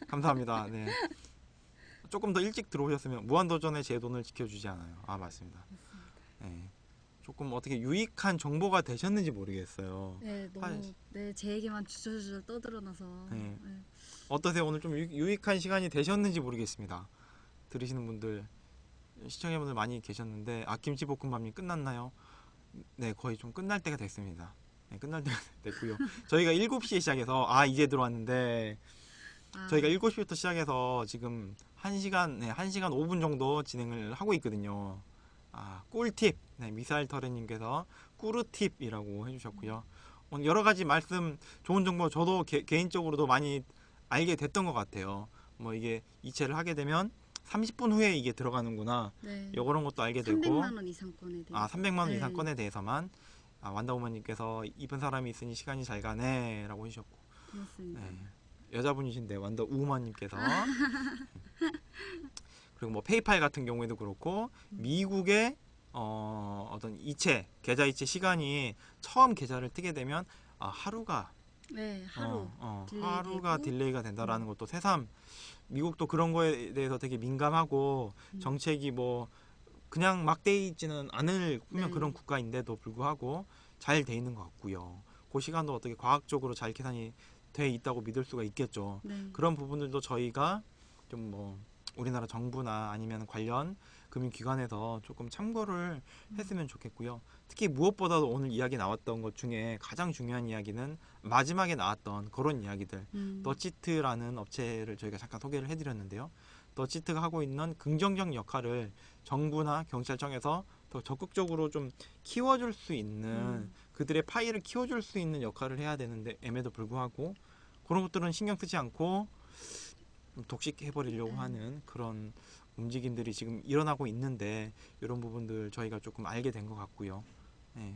감사합니다. 네. 조금 더 일찍 들어오셨으면 무한도전의 제 돈을 지켜주지 않아요. 맞습니다. 네. 조금 어떻게 유익한 정보가 되셨는지 모르겠어요. 네, 너무 네, 제 얘기만 주저주저 떠들어놔서 네. 네. 어떠세요? 오늘 좀 유익한 시간이 되셨는지 모르겠습니다. 들으시는 분들, 시청자분들 많이 계셨는데 김치볶음밥이 끝났나요? 네, 거의 좀 끝날 때가 됐습니다. 네, 끝날 때가 됐고요. 저희가 7시에 시작해서 이제 들어왔는데 저희가 7시부터 시작해서 지금 1시간, 1시간 5분 정도 진행을 하고 있거든요. 꿀팁, 네, 미사일 터레님께서 꿀팁이라고 해주셨고요. 오늘 여러 가지 말씀, 좋은 정보 저도 개인적으로도 많이 알게 됐던 것 같아요. 뭐 이게 이체를 하게 되면 30분 후에 이게 들어가는구나. 네. 이런 것도 알게 되고 300만 원 이상권에 대해서 300만 원 네. 이상권에 대해서만 완다우머님께서 이쁜 사람이 있으니 시간이 잘 가네 라고 해주셨고 고맙습니다. 네. 여자분이신데 완다우머님께서 그리고 뭐 페이팔 같은 경우에도 그렇고 미국의 어떤 이체 계좌 이체 시간이 처음 계좌를 뜨게 되면 하루가 네, 하루 하루가 딜레이가 된다라는 것도 새삼 미국도 그런 거에 대해서 되게 민감하고 정책이 뭐 그냥 막 돼 있지는 않을 분명 네. 그런 국가인데도 불구하고 잘 돼 있는 것 같고요. 그 시간도 어떻게 과학적으로 잘 계산이 돼 있다고 믿을 수가 있겠죠. 네. 그런 부분들도 저희가 좀 뭐 우리나라 정부나 아니면 관련 금융기관에서 조금 참고를 했으면 좋겠고요. 특히 무엇보다도 오늘 이야기 나왔던 것 중에 가장 중요한 이야기는 마지막에 나왔던 그런 이야기들. 더치트라는 업체를 저희가 잠깐 소개를 해드렸는데요. 더치트가 하고 있는 긍정적 역할을 정부나 경찰청에서 더 적극적으로 좀 키워줄 수 있는 그들의 파일을 키워줄 수 있는 역할을 해야 되는데 임에도 불구하고 그런 것들은 신경 쓰지 않고 독식해버리려고 하는 그런 움직임들이 지금 일어나고 있는데 이런 부분들 저희가 조금 알게 된 것 같고요. 네.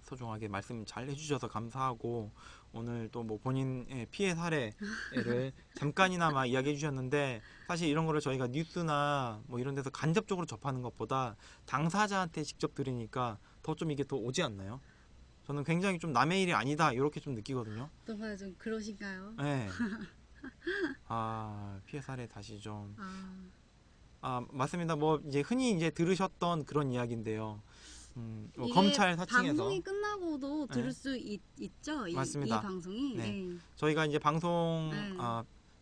소중하게 말씀 잘 해주셔서 감사하고 오늘 또 뭐 본인의 피해 사례를 잠깐이나마 이야기해 주셨는데 사실 이런 거를 저희가 뉴스나 뭐 이런 데서 간접적으로 접하는 것보다 당사자한테 직접 들으니까 더 좀 이게 더 오지 않나요? 저는 굉장히 좀 남의 일이 아니다 이렇게 좀 느끼거든요. 어떤가요? 좀 그러신가요? 네. 피해 사례 다시 좀 맞습니다. 뭐 이제 흔히 이제 들으셨던 그런 이야기인데요. 뭐 검찰 사칭에서 방송이 끝나고도 들을 수 있죠. 맞습니다. 이 방송이. 네. 네. 저희가 이제 방송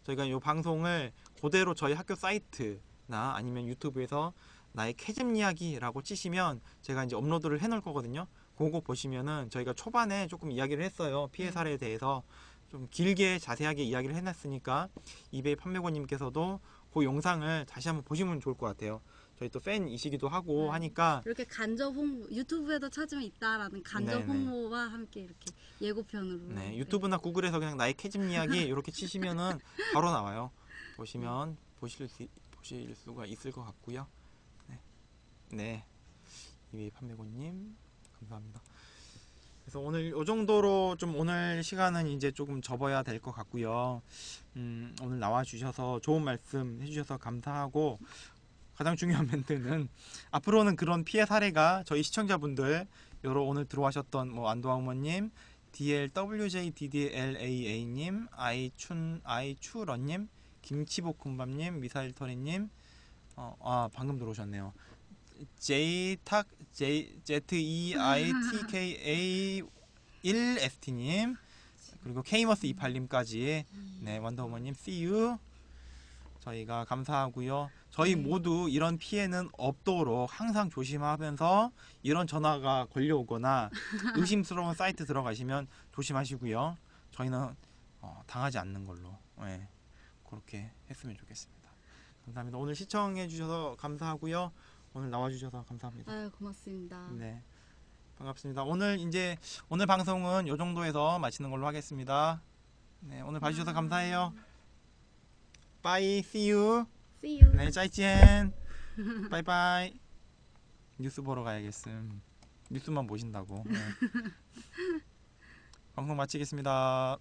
저희가 이 방송을 그대로 저희 학교 사이트나 아니면 유튜브에서 나의 캐즘 이야기라고 치시면 제가 이제 업로드를 해놓을 거거든요. 그거 보시면은 저희가 초반에 조금 이야기를 했어요. 피해 사례에 대해서 좀 길게 자세하게 이야기를 해놨으니까 이베이 판매고님께서도 그 영상을 다시 한번 보시면 좋을 것 같아요. 저희 또 팬이시기도 하고 하니까 이렇게 간접 홍보 유튜브에도 찾으면 있다라는 간접 홍보와 함께 이렇게 예고편으로 유튜브나 구글에서 그냥 나의 캐즘 이야기 이렇게 치시면은 바로 나와요. 보시면 보실 수가 있을 것 같고요. 네, 이베이 판매고님 감사합니다. 그래서 오늘 이 정도로 좀 오늘 시간은 이제 조금 접어야 될 것 같고요. 오늘 나와주셔서 좋은 말씀 해주셔서 감사하고 가장 중요한 멘트는 앞으로는 그런 피해 사례가 저희 시청자분들 여러 오늘 들어와셨던 뭐 안도아우머님, DLWJDDLAA님, 아이추런님, 김치볶음밥님, 미사일터리님, 방금 들어오셨네요. ZEITKA1ST님 그리고 케이머스28님까지 네 원더우먼님 see you 저희가 감사하고요. 저희 모두 이런 피해는 없도록 항상 조심하면서 이런 전화가 걸려오거나 의심스러운 사이트 들어가시면 조심하시고요. 저희는 당하지 않는 걸로 그렇게 했으면 좋겠습니다. 감사합니다. 오늘 시청해 주셔서 감사하고요. 오늘 나와주셔서 감사합니다. 고맙습니다. 네, 반갑습니다. 오늘 방송은 이 정도에서 마치는 걸로 하겠습니다. 네, 오늘 봐주셔서 감사해요. Bye, see you. See you. 네, 짜이찐. 바이바이. 뉴스 보러 가야겠음. 뉴스만 보신다고. 네. 방송 마치겠습니다.